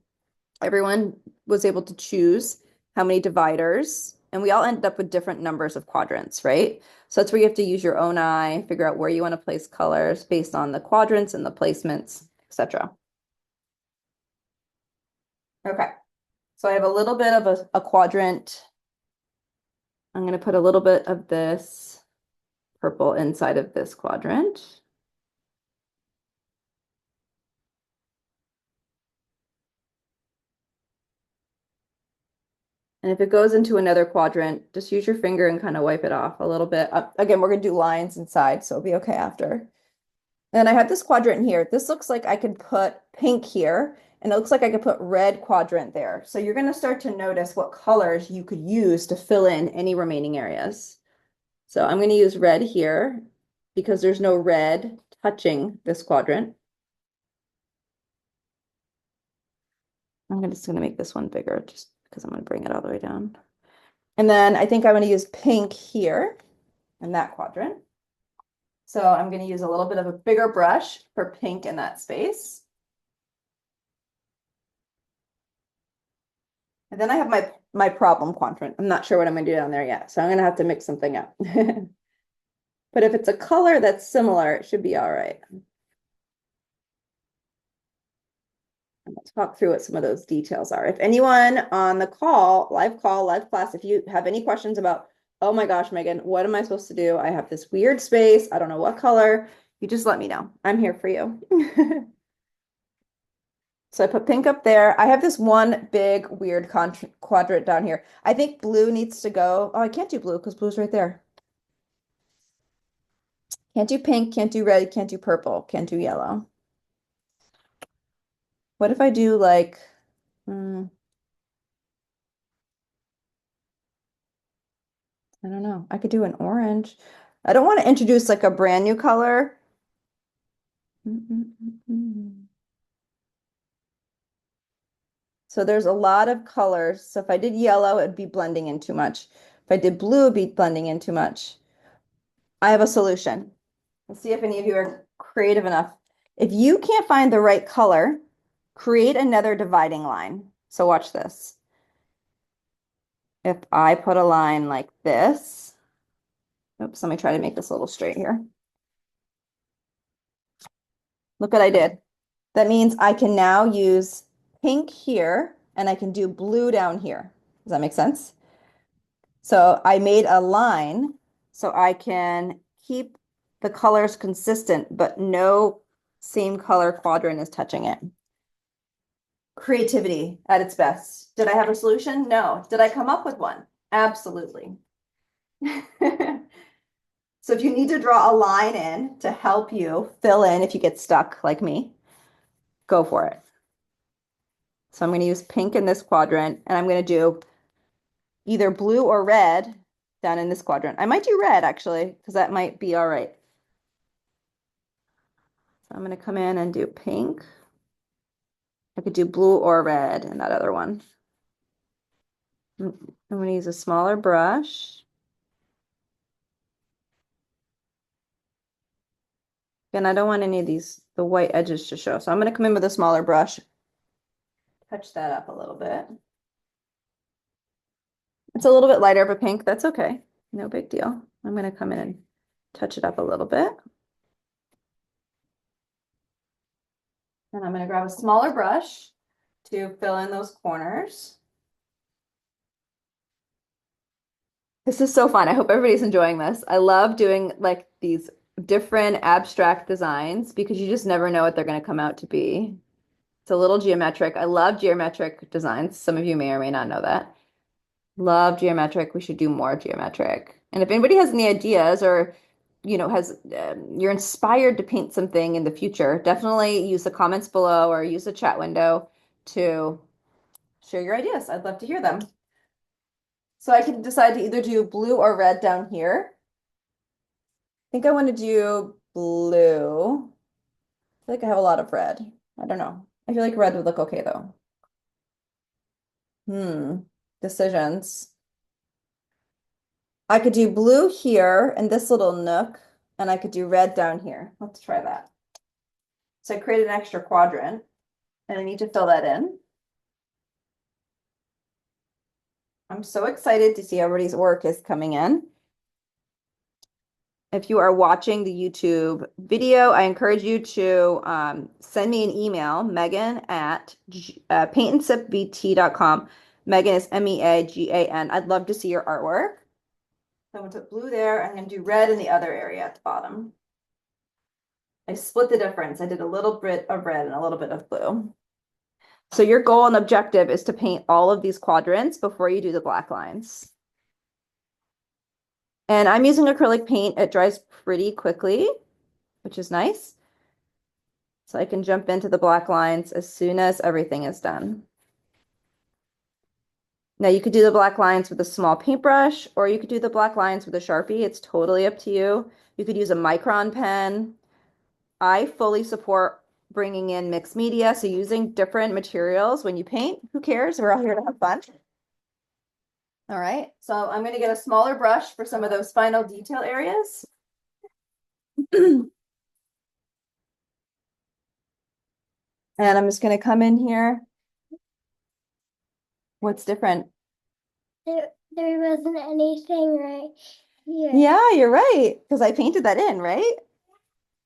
everyone was able to choose how many dividers, and we all ended up with different numbers of quadrants, right? So that's where you have to use your own eye, figure out where you want to place colors based on the quadrants and the placements, etc. Okay, so I have a little bit of a quadrant. I'm going to put a little bit of this purple inside of this quadrant. And if it goes into another quadrant, just use your finger and kind of wipe it off a little bit. Again, we're going to do lines inside, so it'll be okay after. And I have this quadrant here. This looks like I could put pink here, and it looks like I could put red quadrant there. So you're going to start to notice what colors you could use to fill in any remaining areas. So I'm going to use red here because there's no red touching this quadrant. I'm just going to make this one bigger just because I'm going to bring it all the way down. And then I think I'm going to use pink here. in that quadrant. So I'm going to use a little bit of a bigger brush for pink in that space. And then I have my problem quadrant. I'm not sure what I'm going to do down there yet, so I'm going to have to mix something up. But if it's a color that's similar, it should be all right. Let's talk through what some of those details are. If anyone on the call, live class, if you have any questions about, oh my gosh, Megan, what am I supposed to do? I have this weird space. I don't know what color. You just let me know. I'm here for you. So I put pink up there. I have this one big weird quadrant down here. I think blue needs to go. Oh, I can't do blue because blue's right there. Can't do pink, can't do red, can't do purple, can't do yellow. What if I do like, I don't know. I could do an orange. I don't want to introduce like a brand new color. So there's a lot of colors. So if I did yellow, it'd be blending in too much. If I did blue, it'd be blending in too much. I have a solution. Let's see if any of you are creative enough. If you can't find the right color, create another dividing line. So watch this. If I put a line like this, oops, let me try to make this a little straight here. Look what I did. That means I can now use pink here and I can do blue down here. Does that make sense? So I made a line so I can keep the colors consistent, but no same color quadrant is touching it. Creativity at its best. Did I have a solution? No. Did I come up with one? Absolutely. So if you need to draw a line in to help you fill in if you get stuck like me, go for it. So I'm going to use pink in this quadrant, and I'm going to do either blue or red down in this quadrant. I might do red actually, because that might be all right. So I'm going to come in and do pink. I could do blue or red in that other one. I'm going to use a smaller brush. Again, I don't want any of the white edges to show. So I'm going to come in with a smaller brush, touch that up a little bit. It's a little bit lighter of a pink. That's okay. No big deal. I'm going to come in and touch it up a little bit. And I'm going to grab a smaller brush to fill in those corners. This is so fun. I hope everybody's enjoying this. I love doing like these different abstract designs because you just never know what they're going to come out to be. It's a little geometric. I love geometric designs. Some of you may or may not know that. Love geometric. We should do more geometric. And if anybody has any ideas or you're inspired to paint something in the future, definitely use the comments below or use the chat window to share your ideas. I'd love to hear them. So I can decide to either do blue or red down here. I think I want to do blue. I feel like I have a lot of red. I don't know. I feel like red would look okay though. Decisions. I could do blue here in this little nook, and I could do red down here. Let's try that. So I created an extra quadrant, and I need to fill that in. I'm so excited to see everybody's work is coming in. If you are watching the YouTube video, I encourage you to send me an email, Megan at paintandsipvt.com. Megan is Meagan. I'd love to see your artwork. So I'm going to put blue there. I'm going to do red in the other area at the bottom. I split the difference. I did a little bit of red and a little bit of blue. So your goal and objective is to paint all of these quadrants before you do the black lines. And I'm using acrylic paint. It dries pretty quickly, which is nice. So I can jump into the black lines as soon as everything is done. Now you could do the black lines with a small paintbrush, or you could do the black lines with a Sharpie. It's totally up to you. You could use a micron pen. I fully support bringing in mixed media, so using different materials when you paint. Who cares? We're all here to have fun. All right, so I'm going to get a smaller brush for some of those final detail areas. And I'm just going to come in here. What's different? There wasn't anything right here. Yeah, you're right, because I painted that in, right?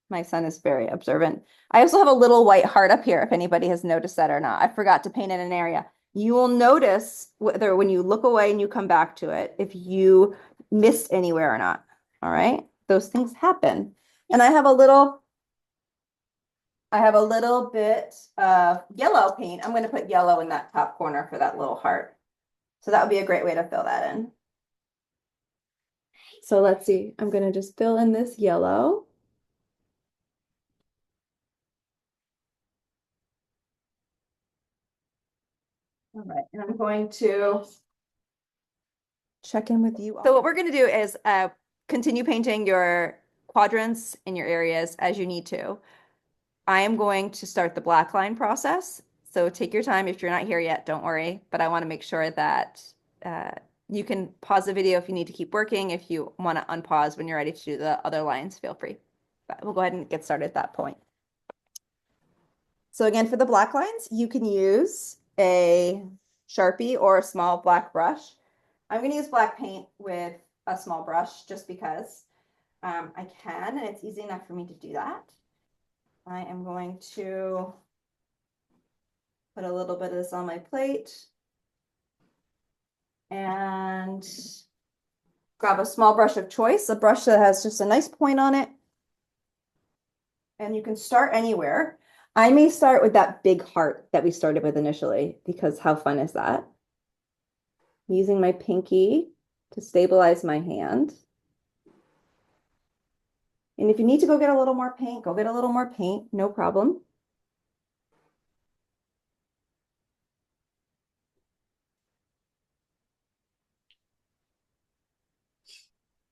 My son is very observant. I also have a little white heart up here, if anybody has noticed that or not. I forgot to paint in an area. You will notice whether when you look away and you come back to it, if you missed anywhere or not. All right, those things happen. And I have a little bit of yellow paint. I'm going to put yellow in that top corner for that little heart. So that would be a great way to fill that in. So let's see. I'm going to just fill in this yellow. All right, and I'm going to check in with you. So what we're going to do is continue painting your quadrants in your areas as you need to. I am going to start the black line process. So take your time. If you're not here yet, don't worry. But I want to make sure that you can pause the video if you need to keep working. If you want to unpause when you're ready to do the other lines, feel free. But we'll go ahead and get started at that point. So again, for the black lines, you can use a Sharpie or a small black brush. I'm going to use black paint with a small brush just because I can, and it's easy enough for me to do that. I am going to put a little bit of this on my plate and grab a small brush of choice, a brush that has just a nice point on it. And you can start anywhere. I may start with that big heart that we started with initially, because how fun is that? Using my pinky to stabilize my hand. And if you need to go get a little more paint, go get a little more paint, no problem.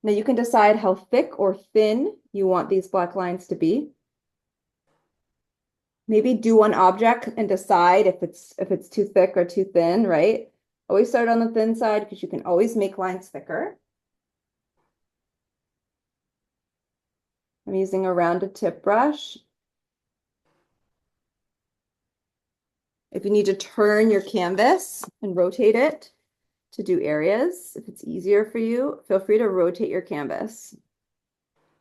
Now you can decide how thick or thin you want these black lines to be. Maybe do one object and decide if it's too thick or too thin, right? Always start on the thin side because you can always make lines thicker. I'm using a rounded tip brush. If you need to turn your canvas and rotate it to do areas, if it's easier for you, feel free to rotate your canvas.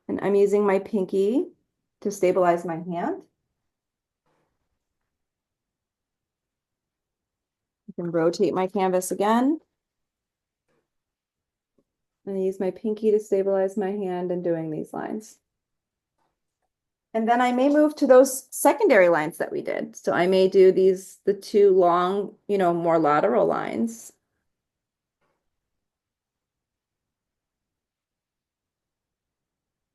And I'm using my pinky to stabilize my hand. I can rotate my canvas again. And I use my pinky to stabilize my hand and doing these lines. And then I may move to those secondary lines that we did. So I may do the two long, more lateral lines.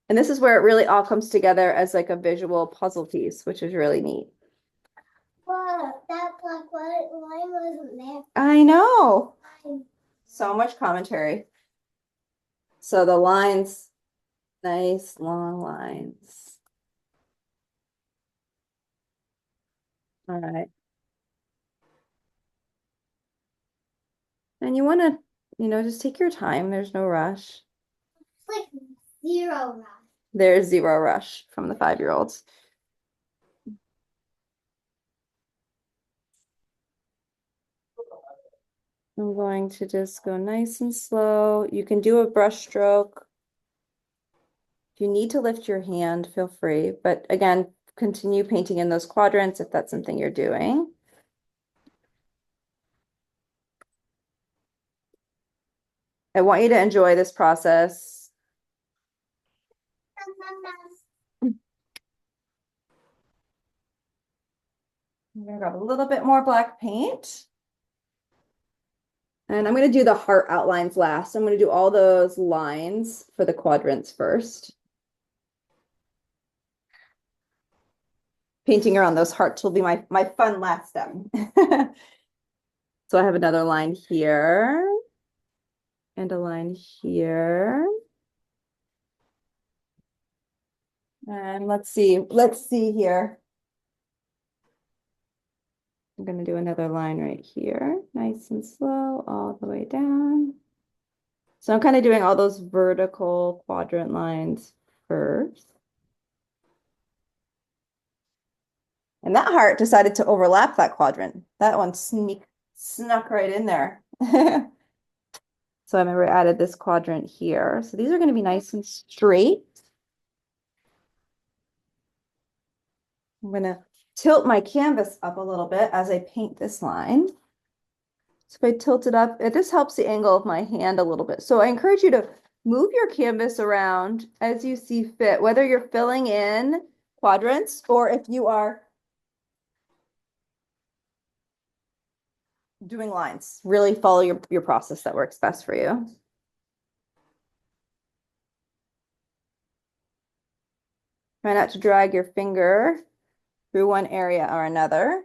And this is where it really all comes together as like a visual puzzle piece, which is really neat. Wow, that black line wasn't there. I know. So much commentary. So the lines, nice long lines. All right. And you want to, just take your time. There's no rush. It's like zero rush. There's zero rush from the 5-year-olds. I'm going to just go nice and slow. You can do a brush stroke. If you need to lift your hand, feel free. But again, continue painting in those quadrants if that's something you're doing. I want you to enjoy this process. I'm gonna grab a little bit more black paint. And I'm going to do the heart outlines last. I'm going to do all those lines for the quadrants first. Painting around those hearts will be my fun last step. So I have another line here and a line here. And let's see here. I'm going to do another line right here, nice and slow all the way down. So I'm kind of doing all those vertical quadrant lines first. And that heart decided to overlap that quadrant. That one snuck right in there. So I remember I added this quadrant here. So these are going to be nice and straight. I'm going to tilt my canvas up a little bit as I paint this line. So if I tilt it up, it just helps the angle of my hand a little bit. So I encourage you to move your canvas around as you see fit, whether you're filling in quadrants or if you are doing lines. Really follow your process that works best for you. Try not to drag your finger through one area or another.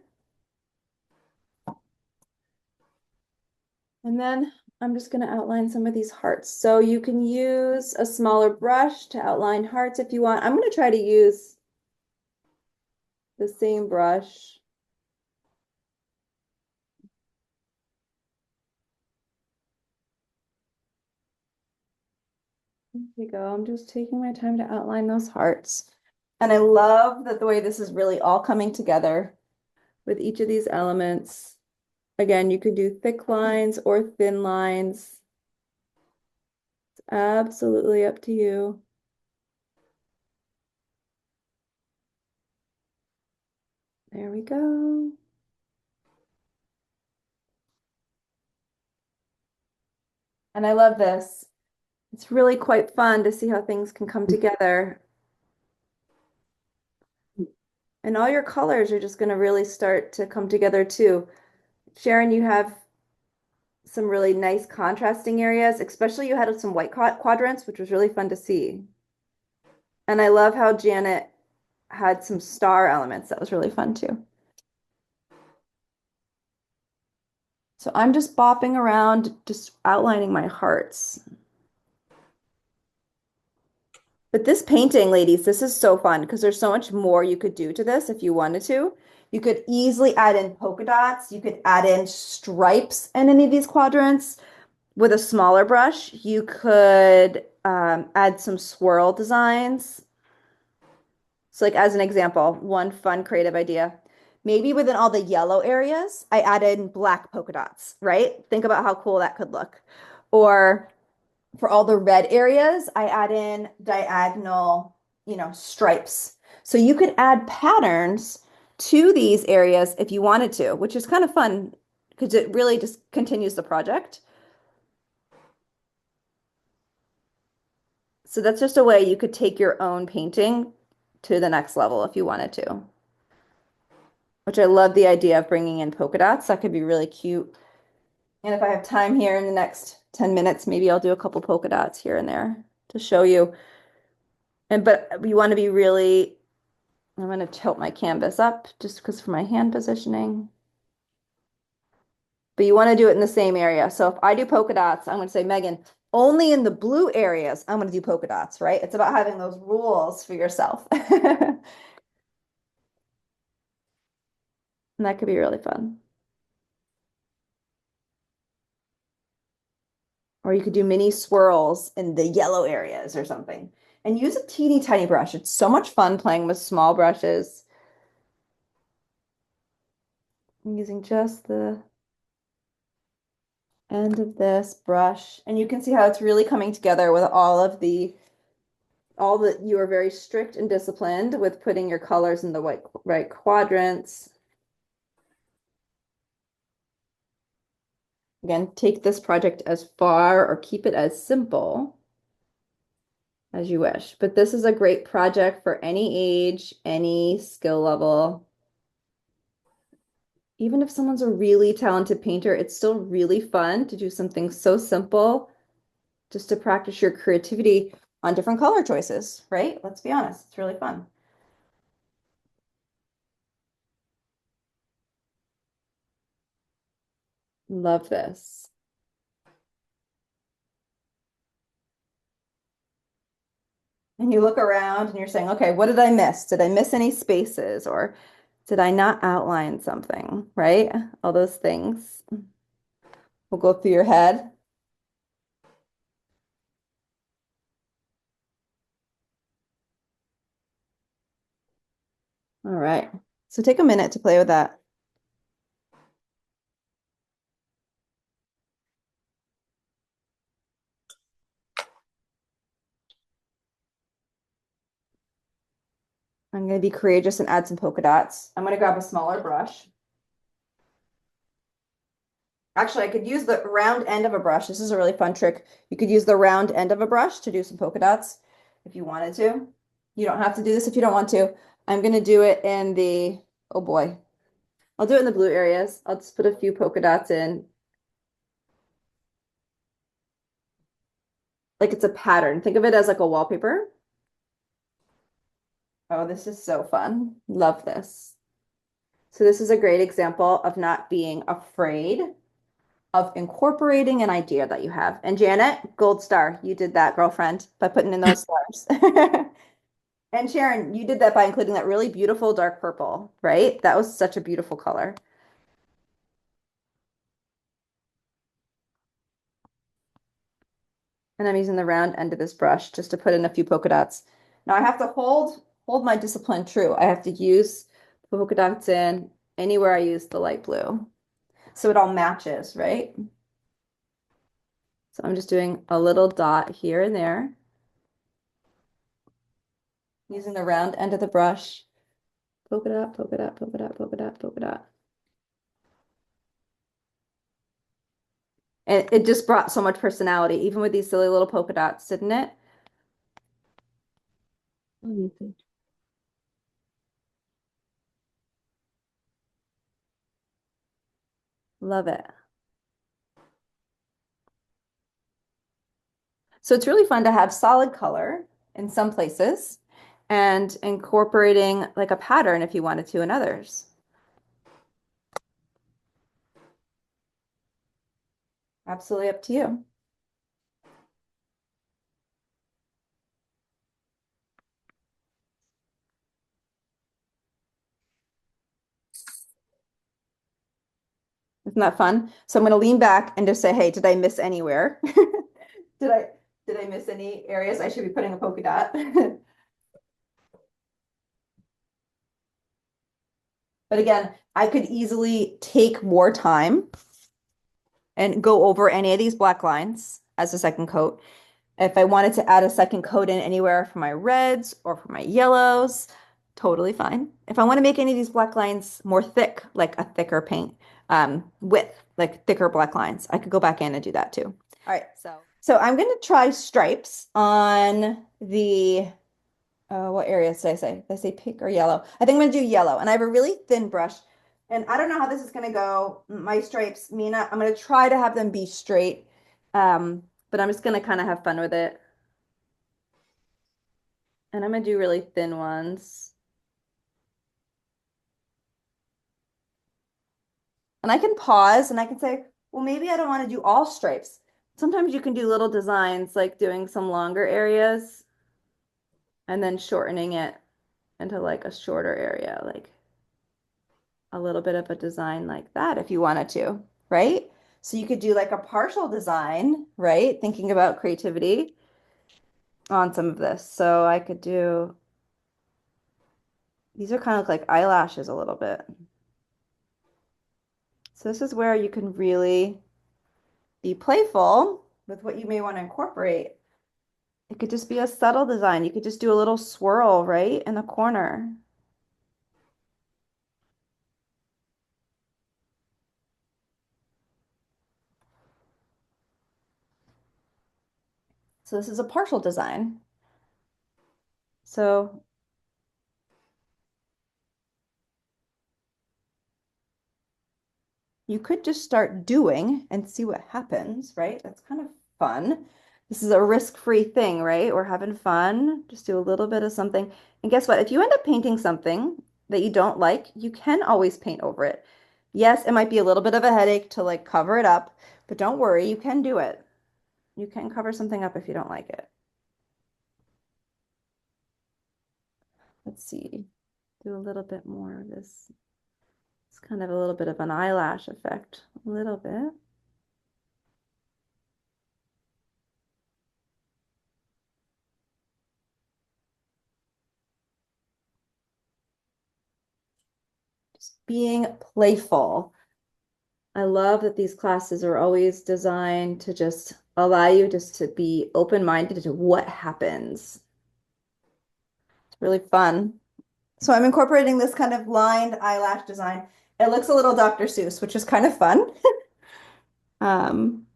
And then I'm just going to outline some of these hearts. So you can use a smaller brush to outline hearts if you want. I'm going to try to use the same brush. There we go. I'm just taking my time to outline those hearts. And I love that the way this is really all coming together with each of these elements. Again, you could do thick lines or thin lines. It's absolutely up to you. There we go. And I love this. It's really quite fun to see how things can come together. And all your colors are just going to really start to come together too. Sharon, you have some really nice contrasting areas, especially you had some white quadrants, which was really fun to see. And I love how Janet had some star elements. That was really fun too. So I'm just bopping around, just outlining my hearts. But this painting, ladies, this is so fun because there's so much more you could do to this if you wanted to. You could easily add in polka dots. You could add in stripes in any of these quadrants with a smaller brush. You could add some swirl designs. So like as an example, one fun creative idea. Maybe within all the yellow areas, I added black polka dots, right? Think about how cool that could look. Or for all the red areas, I add in diagonal, stripes. So you could add patterns to these areas if you wanted to, which is kind of fun because it really just continues the project. So that's just a way you could take your own painting to the next level if you wanted to, which I love the idea of bringing in polka dots. That could be really cute. And if I have time here in the next 10 minutes, maybe I'll do a couple polka dots here and there to show you. But you want to be really, I'm going to tilt my canvas up just because for my hand positioning. But you want to do it in the same area. So if I do polka dots, I'm going to say, Megan, only in the blue areas, I'm going to do polka dots, right? It's about having those rules for yourself. And that could be really fun. Or you could do mini swirls in the yellow areas or something. And use a teeny tiny brush. It's so much fun playing with small brushes. I'm using just the end of this brush. And you can see how it's really coming together with all that you are very strict and disciplined with putting your colors in the right quadrants. Again, take this project as far or keep it as simple as you wish. But this is a great project for any age, any skill level. Even if someone's a really talented painter, it's still really fun to do something so simple just to practice your creativity on different color choices, right? Let's be honest, it's really fun. Love this. And you look around and you're saying, okay, what did I miss? Did I miss any spaces or did I not outline something, right? All those things will go through your head. All right. So take a minute to play with that. I'm going to be courageous and add some polka dots. I'm going to grab a smaller brush. Actually, I could use the round end of a brush. This is a really fun trick. You could use the round end of a brush to do some polka dots if you wanted to. You don't have to do this if you don't want to. I'm going to do it in the, oh boy, I'll do it in the blue areas. I'll just put a few polka dots in. Like it's a pattern. Think of it as like a wallpaper. Oh, this is so fun. Love this. So this is a great example of not being afraid of incorporating an idea that you have. And Janet, gold star, you did that, girlfriend, by putting in those stars. And Sharon, you did that by including that really beautiful dark purple, right? That was such a beautiful color. And I'm using the round end of this brush just to put in a few polka dots. Now I have to hold my discipline true. I have to use polka dots in anywhere I use the light blue. So it all matches, right? So I'm just doing a little dot here and there, using the round end of the brush. Polka dot, polka dot, polka dot, polka dot, polka dot. And it just brought so much personality, even with these silly little polka dots, didn't it? Mhm. Love it. So it's really fun to have solid color in some places and incorporating like a pattern if you wanted to in others. Absolutely up to you. Isn't that fun? So I'm going to lean back and just say, hey, did I miss anywhere? Did I did I miss any areas I should be putting a polka dot? But again, I could easily take more time and go over any of these black lines as a second coat. If I wanted to add a second coat in anywhere for my reds or for my yellows, totally fine. If I want to make any of these black lines more thick, like a thicker paint width, like thicker black lines, I could go back in and do that too. All right, so I'm going to try stripes on the what areas did I say? Did I say pink or yellow? I think I'm gonna do yellow. And I have a really thin brush. And I don't know how this is gonna go. My stripes, Mina, I'm gonna try to have them be straight. But I'm just gonna kind of have fun with it. And I'm gonna do really thin ones. And I can pause and I can say, well, maybe I don't want to do all stripes. Sometimes you can do little designs like doing some longer areas and then shortening it into like a shorter area, like a little bit of a design like that if you wanted to, right? So you could do like a partial design, right? Thinking about creativity on some of this. So I could do, these are kind of like eyelashes a little bit. So this is where you can really be playful with what you may want to incorporate. It could just be a subtle design. You could just do a little swirl, right, in the corner. So this is a partial design. So you could just start doing and see what happens, right? That's kind of fun. This is a risk-free thing, right? We're having fun. Just do a little bit of something. And guess what? If you end up painting something that you don't like, you can always paint over it. Yes, it might be a little bit of a headache to like cover it up, but don't worry, you can do it. You can cover something up if you don't like it. Let's see. Do a little bit more of this. It's kind of a little bit of an eyelash effect. A little bit. being playful. I love that these classes are always designed to just allow you just to be open-minded to what happens. It's really fun. So I'm incorporating this kind of lined eyelash design. It looks a little Dr. Seuss, which is kind of fun. Um,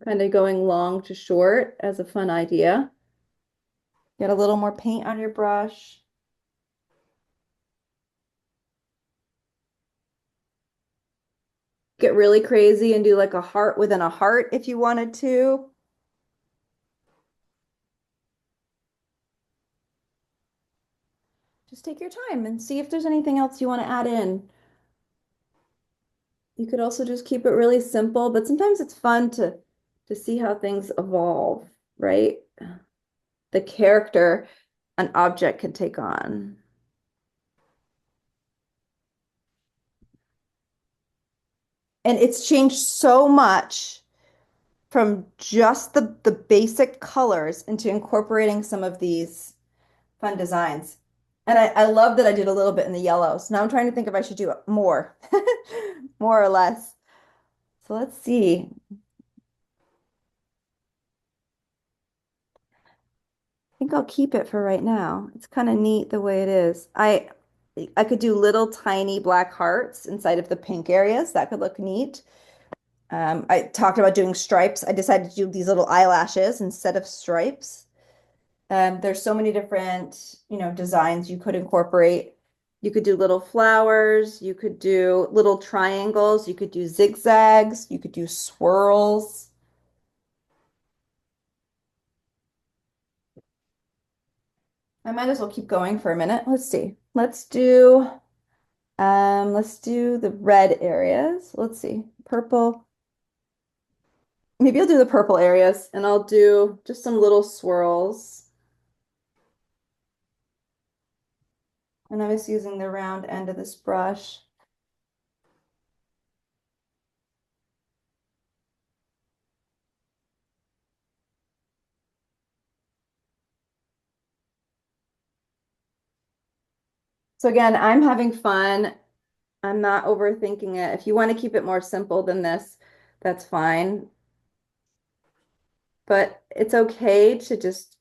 kind of going long to short as a fun idea. Get a little more paint on your brush. Get really crazy and do like a heart within a heart if you wanted to. Just take your time and see if there's anything else you want to add in. You could also just keep it really simple, but sometimes it's fun to see how things evolve, right? The character an object can take on. And it's changed so much from just the basic colors into incorporating some of these fun designs. And I love that I did a little bit in the yellows. Now I'm trying to think if I should do more, more or less. So let's see. I think I'll keep it for right now. It's kind of neat the way it is. I could do little tiny black hearts inside of the pink areas. That could look neat. I talked about doing stripes. I decided to do these little eyelashes instead of stripes. There's so many different, designs you could incorporate. You could do little flowers, you could do little triangles, you could do zigzags, you could do swirls. I might as well keep going for a minute. Let's see. Let's do the red areas. Let's see. Purple. Maybe I'll do the purple areas and I'll do just some little swirls. And I'm just using the round end of this brush. So again, I'm having fun. I'm not overthinking it. If you want to keep it more simple than this, that's fine. But it's okay to just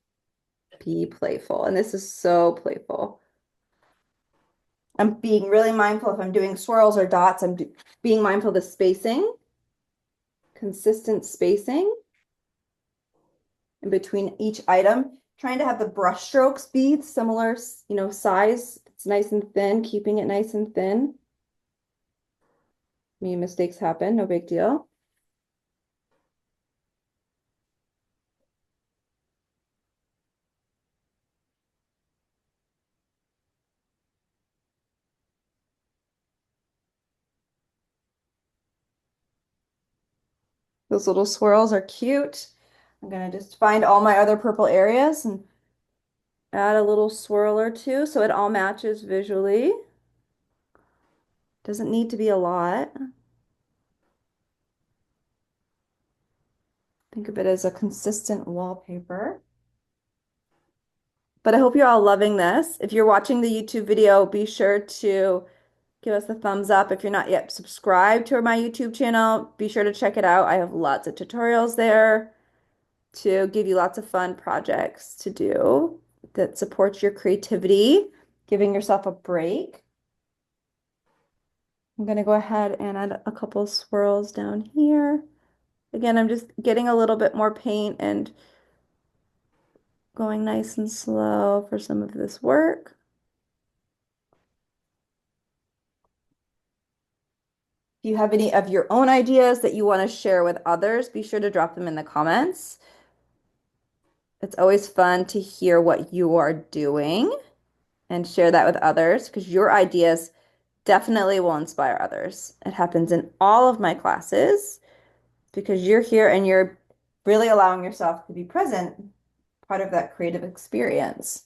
be playful. And this is so playful. I'm being really mindful if I'm doing swirls or dots, being mindful of the spacing, consistent spacing in between each item, trying to have the brush strokes be similar, size. It's nice and thin, keeping it nice and thin. I mean, mistakes happen, no big deal. Those little swirls are cute. I'm gonna just find all my other purple areas and add a little swirl or two so it all matches visually. Doesn't need to be a lot. Think of it as a consistent wallpaper. But I hope you're all loving this. If you're watching the YouTube video, be sure to give us a thumbs up. If you're not yet subscribed to my YouTube channel, be sure to check it out. I have lots of tutorials there to give you lots of fun projects to do that supports your creativity, giving yourself a break. I'm going to go ahead and add a couple swirls down here. Again, I'm just getting a little bit more paint and going nice and slow for some of this work. If you have any of your own ideas that you want to share with others, be sure to drop them in the comments. It's always fun to hear what you are doing and share that with others because your ideas definitely will inspire others. It happens in all of my classes because you're here and you're really allowing yourself to be present, part of that creative experience.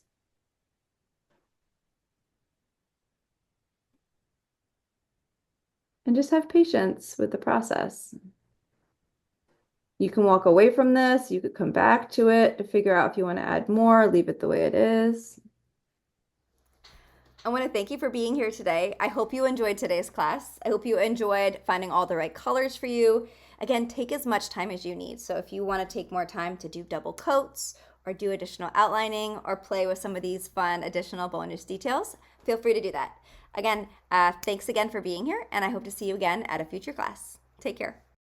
and just have patience with the process. You can walk away from this. You could come back to it to figure out if you want to add more, leave it the way it is. I want to thank you for being here today. I hope you enjoyed today's class. I hope you enjoyed finding all the right colors for you. Again, take as much time as you need. So if you want to take more time to do double coats or do additional outlining or play with some of these fun additional bonus details, feel free to do that. Again, thanks again for being here, and I hope to see you again at a future class. Take care.